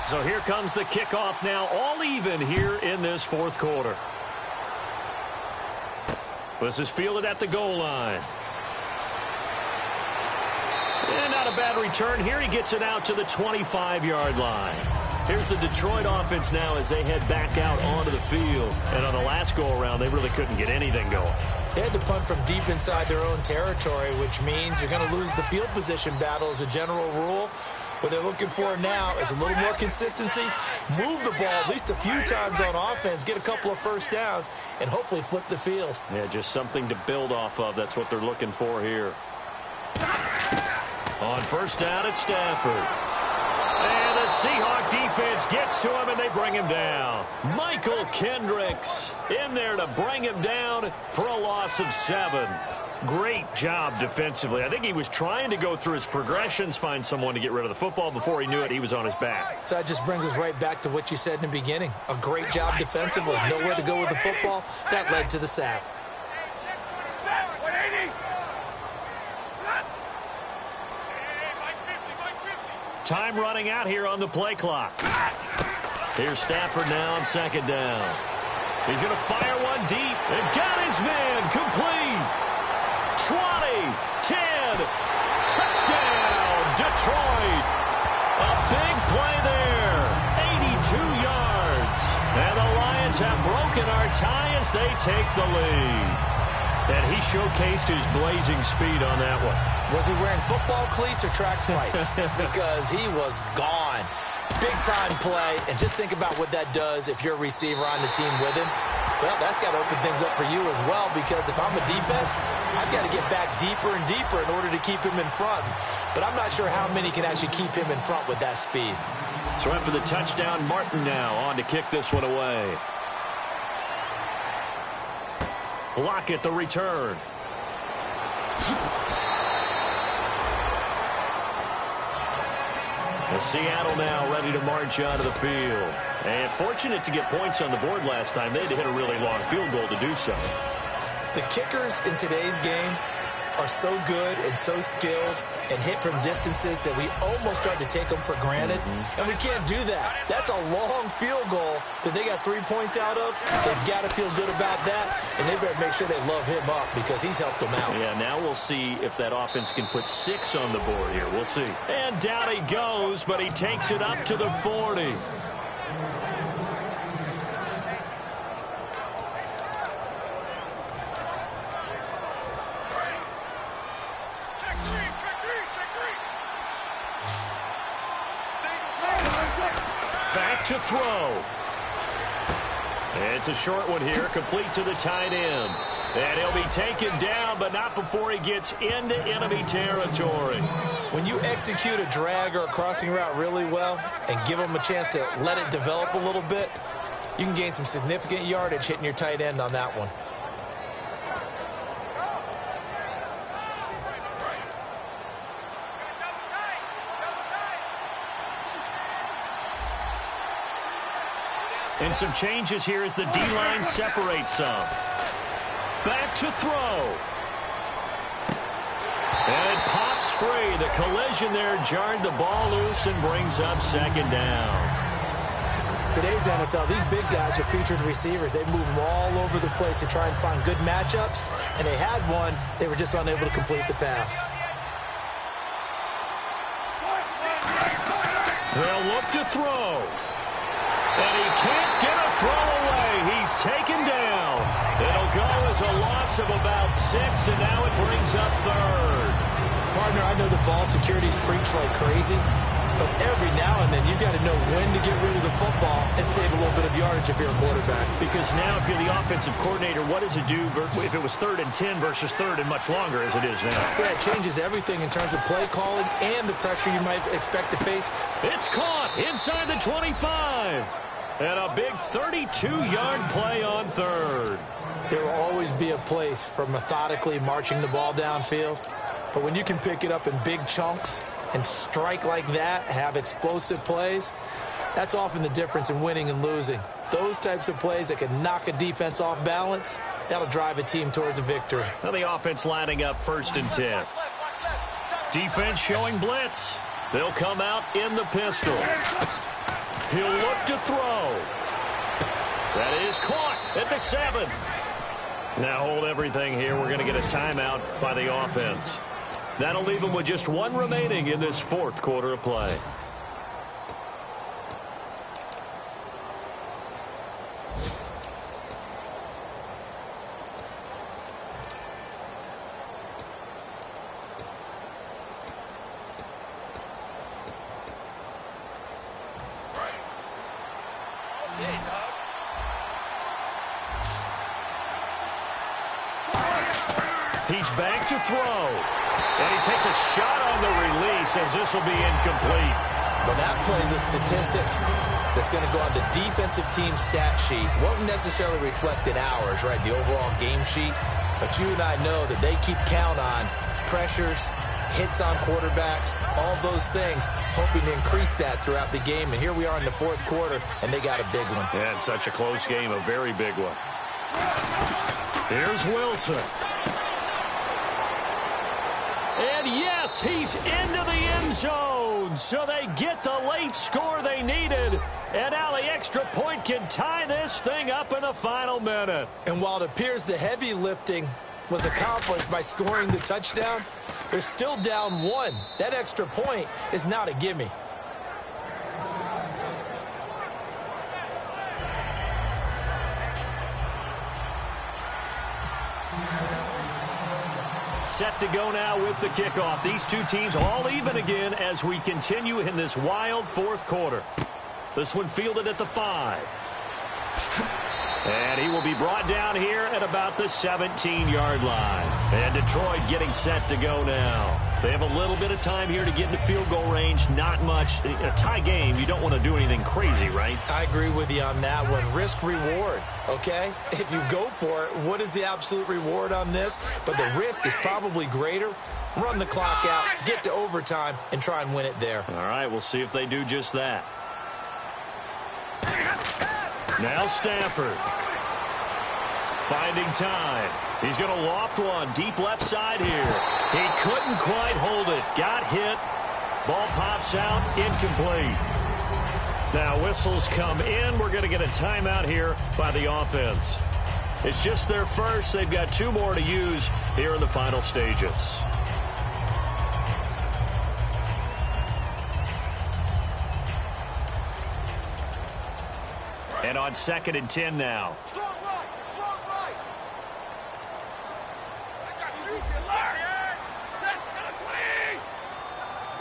Speaker 3: So here comes the kickoff now, all even here in this 4th quarter. This is fielded at the goal line. And not a bad return here. He gets it out to the 25-yard line. Here's the Detroit offense now as they head back out onto the field. And on the last go-around, they really couldn't get anything going.
Speaker 4: They had to punt from deep inside their own territory, which means you're going to lose the field position battle as a general rule. What they're looking for now is a little more consistency, move the ball at least a few times on offense, get a couple of first downs, and hopefully flip the field.
Speaker 3: Yeah, just something to build off of. That's what they're looking for here. On 1st down at Stafford. And the Seahawk defense gets to him, and they bring him down. Michael Kendricks in there to bring him down for a loss of 7. Great job defensively. I think he was trying to go through his progressions, find someone to get rid of the football. Before he knew it, he was on his back.
Speaker 4: So that just brings us right back to what you said in the beginning. A great job defensively. Nowhere to go with the football. That led to the sack.
Speaker 3: Time running out here on the play clock. Here's Stafford now on 2nd down. He's going to fire one deep and got his man complete. 20, 10, touchdown, Detroit. A big play there, 82 yards. And the Lions have broken our tie as they take the lead. And he showcased his blazing speed on that one.
Speaker 4: Was he wearing football cleats or track spikes? Because he was gone. Big-time play, and just think about what that does if you're a receiver on the team with him. Well, that's got to open things up for you as well, because if I'm a defense, I've got to get back deeper and deeper in order to keep him in front. But I'm not sure how many can actually keep him in front with that speed.
Speaker 3: So after the touchdown, Martin now on to kick this one away. Lockett the return. And Seattle now ready to march out of the field. And fortunate to get points on the board last time. They had to hit a really long field goal to do so.
Speaker 4: The kickers in today's game are so good and so skilled and hit from distances that we almost start to take them for granted. And we can't do that. That's a long field goal that they got 3 points out of. They've got to feel good about that, and they better make sure they love him up because he's helped them out.
Speaker 3: Yeah, now we'll see if that offense can put 6 on the board here. We'll see. And down he goes, but he takes it up to the 40. Back to throw. It's a short one here, complete to the tight end. And he'll be taken down, but not before he gets into enemy territory.
Speaker 4: When you execute a drag or a crossing route really well and give them a chance to let it develop a little bit, you can gain some significant yardage hitting your tight end on that one.
Speaker 3: And some changes here as the D-line separates some. Back to throw. And it pops free. The collision there jarred the ball loose and brings up second down.
Speaker 4: Today's NFL, these big guys are featured receivers. They move them all over the place to try and find good matchups, and they had one. They were just unable to complete the pass.
Speaker 3: They'll look to throw. And he can't get a throw away. He's taken down. It'll go as a loss of about 6, and now it brings up third.
Speaker 4: Partner, I know the ball security's preached like crazy, but every now and then you've got to know when to get rid of the football and save a little bit of yardage if you're a quarterback.
Speaker 3: Because now if you're the offensive coordinator, what does it do if it was 3rd and 10 versus 3rd and much longer as it is now?
Speaker 4: Yeah, it changes everything in terms of play calling and the pressure you might expect to face.
Speaker 3: It's caught inside the 25. And a big 32-yard play on third.
Speaker 4: There will always be a place for methodically marching the ball downfield. But when you can pick it up in big chunks and strike like that, have explosive plays, that's often the difference in winning and losing. Those types of plays that can knock a defense off balance, that'll drive a team towards a victory.
Speaker 3: Now the offense lining up 1st and 10. Defense showing blitz. They'll come out in the pistol. He'll look to throw. That is caught at the 7. Now hold everything here. We're going to get a timeout by the offense. That'll leave them with just 1 remaining in this 4th quarter of play. He's back to throw. And he takes a shot on the release as this will be incomplete.
Speaker 4: Well, that plays a statistic that's going to go on the defensive team stat sheet. Won't necessarily reflect in ours, right, the overall game sheet. But you and I know that they keep count on pressures, hits on quarterbacks, all those things, hoping to increase that throughout the game. And here we are in the 4th quarter, and they got a big one.
Speaker 3: Yeah, it's such a close game, a very big one. Here's Wilson. And yes, he's into the end zone. So they get the late score they needed. And now the extra point can tie this thing up in the final minute.
Speaker 4: And while it appears the heavy lifting was accomplished by scoring the touchdown, they're still down 1. That extra point is not a gimme.
Speaker 3: Set to go now with the kickoff. These two teams all even again as we continue in this wild 4th quarter. This one fielded at the 5. And he will be brought down here at about the 17-yard line. And Detroit getting set to go now. They have a little bit of time here to get into field goal range. Not much. A tie game, you don't want to do anything crazy, right?
Speaker 4: I agree with you on that one. Risk reward, okay? If you go for it, what is the absolute reward on this? But the risk is probably greater. Run the clock out, get to overtime, and try and win it there.
Speaker 3: All right, we'll see if they do just that. Now Stafford. Finding time. He's going to loft one deep left side here. He couldn't quite hold it. Got hit. Ball pops out. Incomplete. Now whistles come in. We're going to get a timeout here by the offense. It's just their first. They've got 2 more to use here in the final stages. And on 2nd and 10 now.
Speaker 1: Strong right. Strong right. I got you. Set. Got a 20.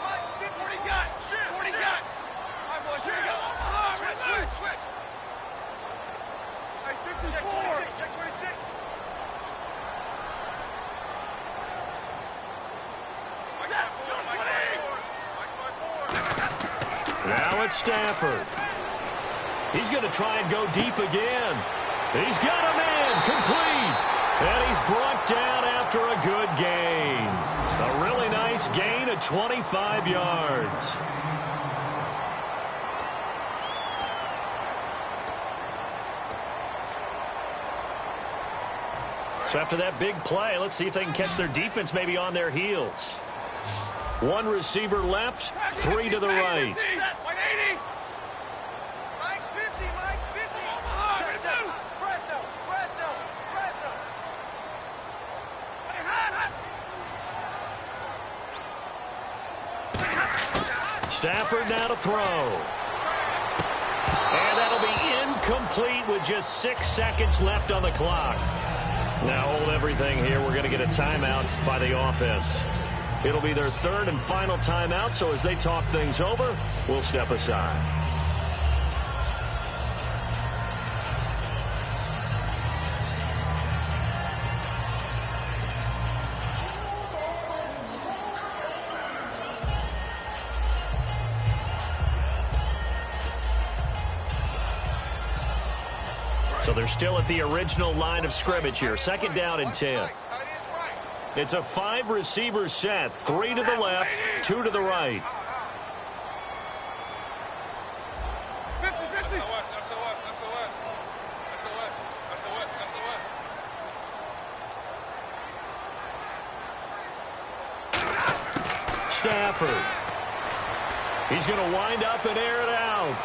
Speaker 1: What do you got? What do you got? All right, boys. Here we go. Switch. Hey, 54. Check 26.
Speaker 3: Now it's Stafford. He's going to try and go deep again. He's got a man complete. And he's brought down after a good gain. A really nice gain of 25 yards. So after that big play, let's see if they can catch their defense maybe on their heels. One receiver left, 3 to the right.
Speaker 5: Mike's 50, Mike's 50. Fresno.
Speaker 3: Stafford now to throw. And that'll be incomplete with just 6 seconds left on the clock. Now hold everything here. We're going to get a timeout by the offense. It'll be their 3rd and final timeout, so as they talk things over, we'll step aside. So they're still at the original line of scrimmage here. 2nd down and 10. It's a 5-receiver set. 3 to the left, 2 to the right. Stafford. He's going to wind up and air it out.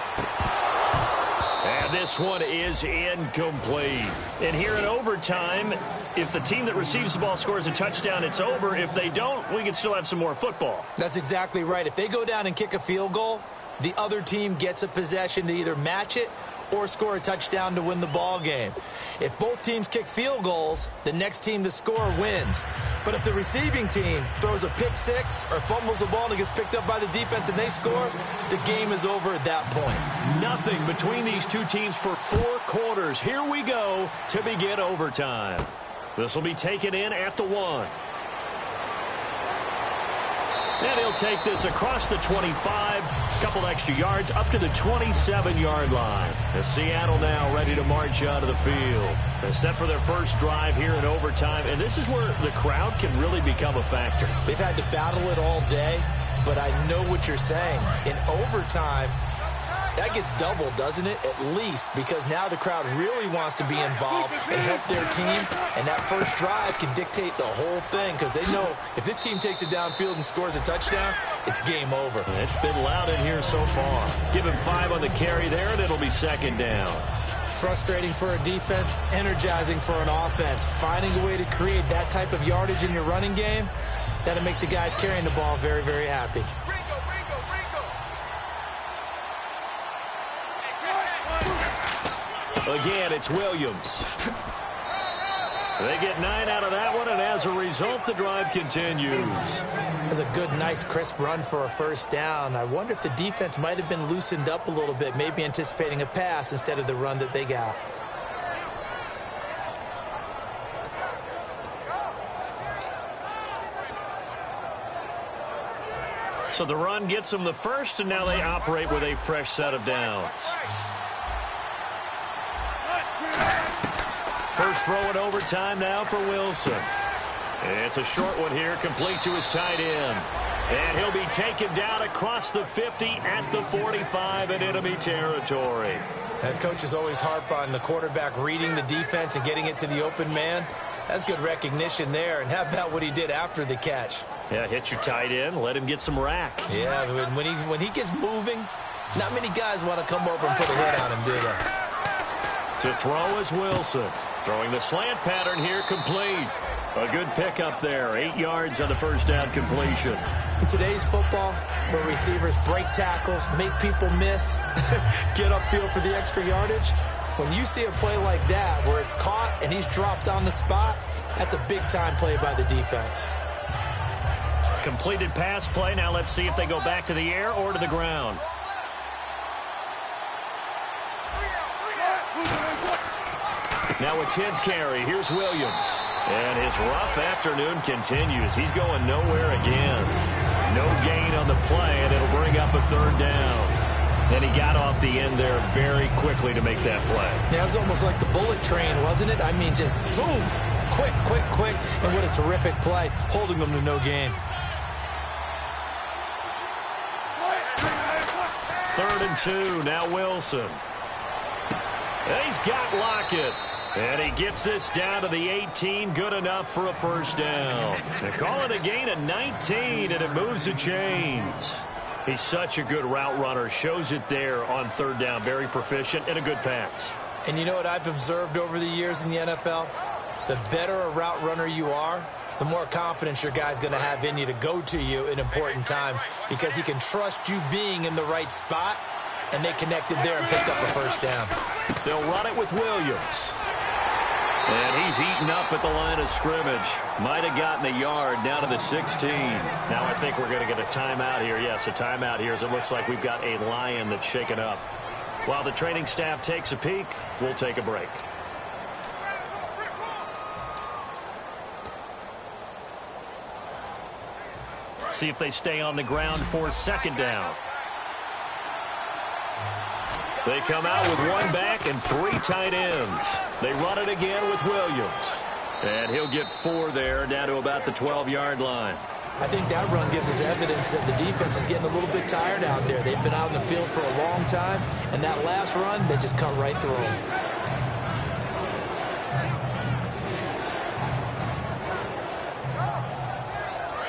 Speaker 3: And this one is incomplete. And here in overtime, if the team that receives the ball scores a touchdown, it's over. If they don't, we can still have some more football.
Speaker 4: That's exactly right. If they go down and kick a field goal, the other team gets a possession to either match it or score a touchdown to win the ball game. If both teams kick field goals, the next team to score wins. But if the receiving team throws a pick six or fumbles the ball and it gets picked up by the defense and they score, the game is over at that point.
Speaker 3: Nothing between these two teams for 4 quarters. Here we go to begin overtime. This will be taken in at the 1. And he'll take this across the 25, couple extra yards, up to the 27-yard line. As Seattle now ready to march out of the field. They're set for their first drive here in overtime, and this is where the crowd can really become a factor.
Speaker 4: They've had to battle it all day, but I know what you're saying. In overtime, that gets doubled, doesn't it? At least, because now the crowd really wants to be involved and help their team, and that first drive can dictate the whole thing because they know if this team takes it downfield and scores a touchdown, it's game over.
Speaker 3: It's been loud in here so far. Give him 5 on the carry there, and it'll be 2nd down.
Speaker 4: Frustrating for a defense, energizing for an offense. Finding a way to create that type of yardage in your running game, that'll make the guys carrying the ball very, very happy.
Speaker 3: Again, it's Williams. They get 9 out of that one, and as a result, the drive continues.
Speaker 4: That's a good, nice, crisp run for a first down. I wonder if the defense might have been loosened up a little bit, maybe anticipating a pass instead of the run that they got.
Speaker 3: So the run gets them the first, and now they operate with a fresh set of downs. First throw in overtime now for Wilson. It's a short one here, complete to his tight end. And he'll be taken down across the 50 at the 45 in enemy territory.
Speaker 4: That coach is always harp on the quarterback reading the defense and getting it to the open man. That's good recognition there. And how about what he did after the catch?
Speaker 3: Yeah, hit your tight end, let him get some rack.
Speaker 4: Yeah, when he gets moving, not many guys want to come over and put a hit on him, do they?
Speaker 3: To throw is Wilson. Throwing the slant pattern here, complete. A good pickup there. 8 yards on the first down completion.
Speaker 4: In today's football, where receivers break tackles, make people miss, get upfield for the extra yardage, when you see a play like that where it's caught and he's dropped on the spot, that's a big-time play by the defense.
Speaker 3: Completed pass play. Now let's see if they go back to the air or to the ground. Now a 10th carry. Here's Williams. And his rough afternoon continues. He's going nowhere again. No gain on the play, and it'll bring up a 3rd down. And he got off the end there very quickly to make that play.
Speaker 4: Yeah, it was almost like the bullet train, wasn't it? I mean, just zoom. Quick, quick, quick. And what a terrific play, holding them to no gain.
Speaker 3: 3rd and 2. Now Wilson. And he's got Lockett. And he gets this down to the 18, good enough for a first down. They call it a gain of 19, and it moves the chains. He's such a good route runner, shows it there on third down. Very proficient and a good pass.
Speaker 4: And you know what I've observed over the years in the NFL? The better a route runner you are, the more confidence your guy's going to have in you to go to you in important times because he can trust you being in the right spot, and they connected there and picked up a first down.
Speaker 3: They'll run it with Williams. And he's eaten up at the line of scrimmage. Might have gotten a yard down to the 16. Now I think we're going to get a timeout here. Yes, a timeout here as it looks like we've got a Lion that's shaken up. While the training staff takes a peek, we'll take a break. See if they stay on the ground for second down. They come out with one back and three tight ends. They run it again with Williams. And he'll get 4 there, down to about the 12-yard line.
Speaker 4: I think that run gives us evidence that the defense is getting a little bit tired out there. They've been out in the field for a long time, and that last run, they just cut right through them.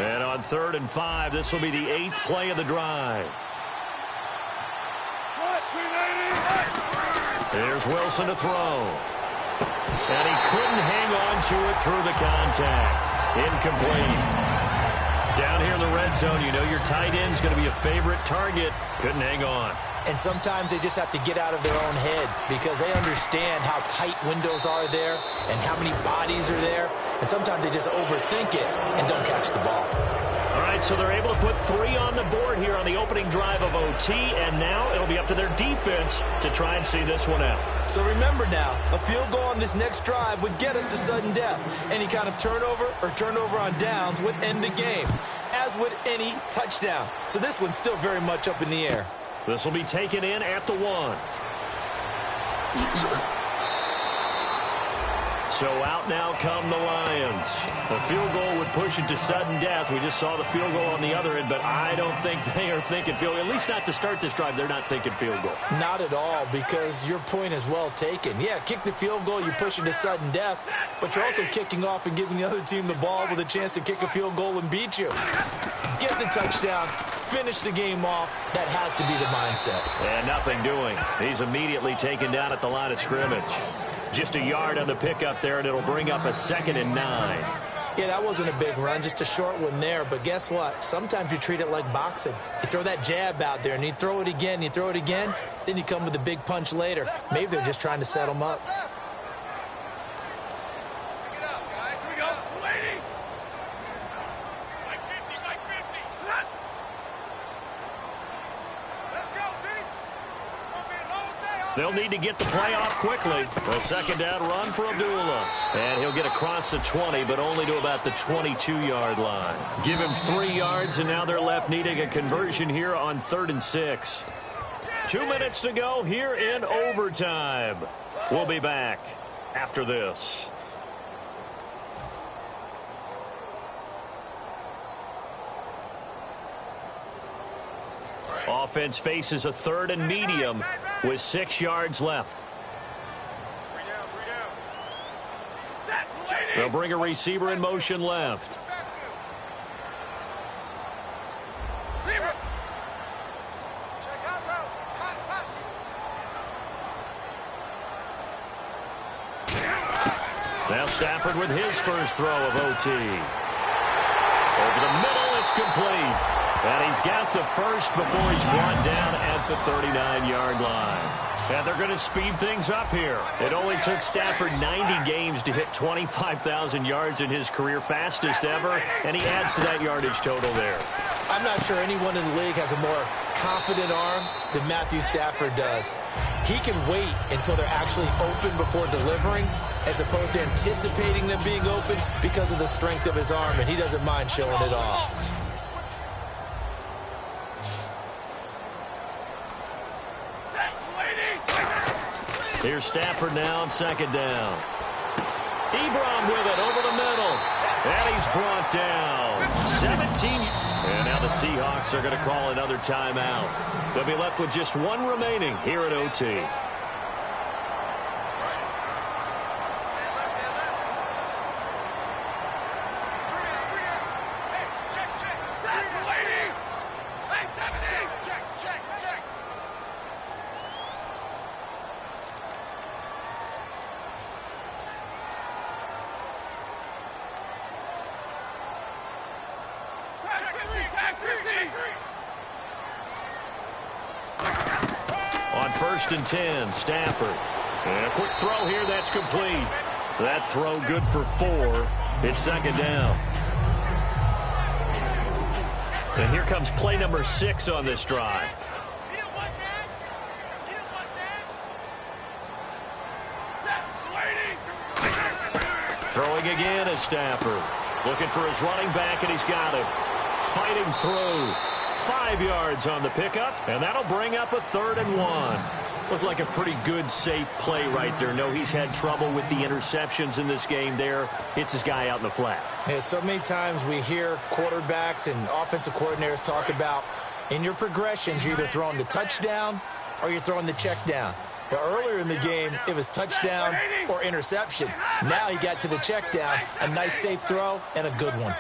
Speaker 3: And on 3rd and 5, this will be the 8th play of the drive. There's Wilson to throw. And he couldn't hang on to it through the contact. Incomplete. Down here in the red zone, you know your tight end's going to be a favorite target. Couldn't hang on.
Speaker 4: And sometimes they just have to get out of their own head because they understand how tight windows are there and how many bodies are there. And sometimes they just overthink it and don't catch the ball.
Speaker 3: All right, so they're able to put 3 on the board here on the opening drive of OT, and now it'll be up to their defense to try and see this one out.
Speaker 4: So remember now, a field goal on this next drive would get us to sudden death. Any kind of turnover or turnover on downs would end the game, as would any touchdown. So this one's still very much up in the air.
Speaker 3: This will be taken in at the 1. So out now come the Lions. A field goal would push it to sudden death. We just saw the field goal on the other end, but I don't think they are thinking field goal. At least not to start this drive. They're not thinking field goal.
Speaker 4: Not at all, because your point is well taken. Yeah, kick the field goal, you push it to sudden death, but you're also kicking off and giving the other team the ball with a chance to kick a field goal and beat you. Get the touchdown, finish the game off. That has to be the mindset.
Speaker 3: And nothing doing. He's immediately taken down at the line of scrimmage. Just a yard on the pickup there, and it'll bring up a 2nd and 9.
Speaker 4: Yeah, that wasn't a big run, just a short one there. But guess what? Sometimes you treat it like boxing. You throw that jab out there, and you throw it again, you throw it again, then you come with a big punch later. Maybe they're just trying to set them up.
Speaker 3: They'll need to get the play off quickly. A 2nd down run for Abdullah. And he'll get across the 20, but only to about the 22-yard line. Give him 3 yards, and now they're left needing a conversion here on 3rd and 6. 2 minutes to go here in overtime. We'll be back after this. Offense faces a 3rd and medium with 6 yards left. They'll bring a receiver in motion left. Now Stafford with his first throw of OT. Over the middle, it's complete. And he's got the first before he's brought down at the 39-yard line. And they're going to speed things up here. It only took Stafford 90 games to hit 25,000 yards in his career, fastest ever, and he adds to that yardage total there.
Speaker 4: I'm not sure anyone in the league has a more confident arm than Matthew Stafford does. He can wait until they're actually open before delivering, as opposed to anticipating them being open because of the strength of his arm, and he doesn't mind showing it off.
Speaker 3: Here's Stafford now on 2nd down. Ebron with it over the middle. And he's brought down. 17. And now the Seahawks are going to call another timeout. They'll be left with just 1 remaining here at OT. On 1st and 10, Stafford. And a quick throw here, that's complete. That throw good for 4. It's 2nd down. And here comes play number 6 on this drive. Throwing again is Stafford. Looking for his running back, and he's got it. Fighting through. 5 yards on the pickup, and that'll bring up a 3rd and 1. Looked like a pretty good, safe play right there. No, he's had trouble with the interceptions in this game there. Hits his guy out in the flat.
Speaker 4: Yeah, so many times we hear quarterbacks and offensive coordinators talk about in your progressions, you're either throwing the touchdown or you're throwing the check down. But earlier in the game, it was touchdown or interception. Now he got to the check down, a nice safe throw, and a good one.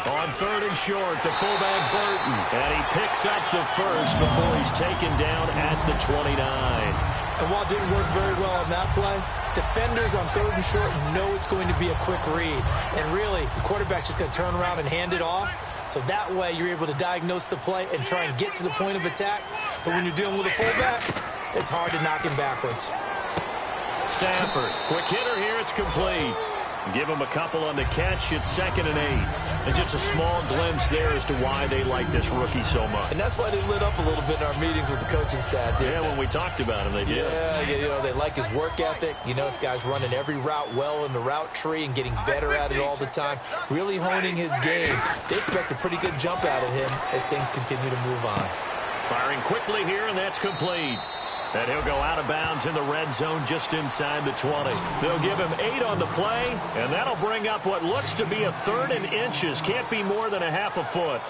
Speaker 3: On 3rd and short, the fullback Burton. And he picks up the first before he's taken down at the 29.
Speaker 4: And while it didn't work very well on that play, defenders on 3rd and short know it's going to be a quick read. And really, the quarterback's just going to turn around and hand it off. So that way, you're able to diagnose the play and try and get to the point of attack. But when you're dealing with a fullback, it's hard to knock him backwards.
Speaker 3: Stafford, quick hitter here, it's complete. Give him a couple on the catch. It's 2nd and 8. And just a small glimpse there as to why they like this rookie so much.
Speaker 4: And that's why they lit up a little bit in our meetings with the coaching staff.
Speaker 3: Yeah, when we talked about him, they did.
Speaker 4: Yeah, they like his work ethic. You know, this guy's running every route well in the route tree and getting better at it all the time. Really honing his game. They expect a pretty good jump out of him as things continue to move on.
Speaker 3: Firing quickly here, and that's complete. And he'll go out of bounds in the red zone just inside the 20. They'll give him 8 on the play, and that'll bring up what looks to be a 3rd and inches. Can't be more than a half a foot.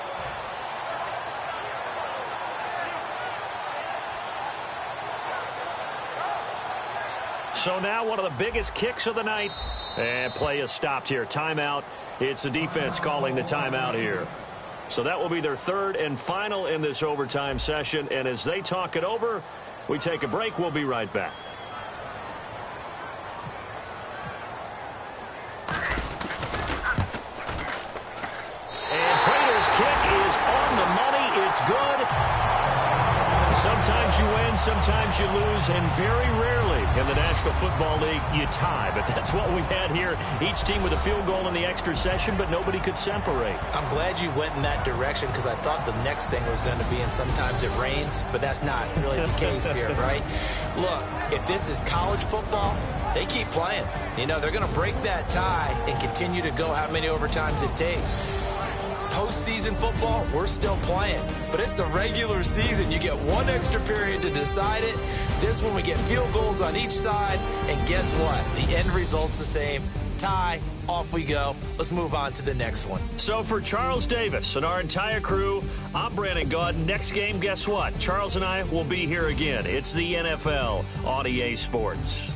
Speaker 3: So now one of the biggest kicks of the night. And play is stopped here. Timeout. It's the defense calling the timeout here. So that will be their 3rd and final in this overtime session. And as they talk it over, we take a break. We'll be right back. And Prater's kick is on the money. It's good. Sometimes you win, sometimes you lose, and very rarely in the National Football League you tie. But that's what we had here. Each team with a field goal in the extra session, but nobody could separate.
Speaker 4: I'm glad you went in that direction because I thought the next thing was going to be, and sometimes it rains, but that's not really the case here, right? Look, if this is college football, they keep playing. You know, they're going to break that tie and continue to go how many overtimes it takes. Postseason football, we're still playing. But it's the regular season. You get one extra period to decide it. This one, we get field goals on each side. And guess what? The end result's the same. Tie, off we go. Let's move on to the next one.
Speaker 3: So for Charles Davis and our entire crew, I'm Brandon Gaudin. Next game, guess what? Charles and I will be here again. It's the NFL on EA Sports.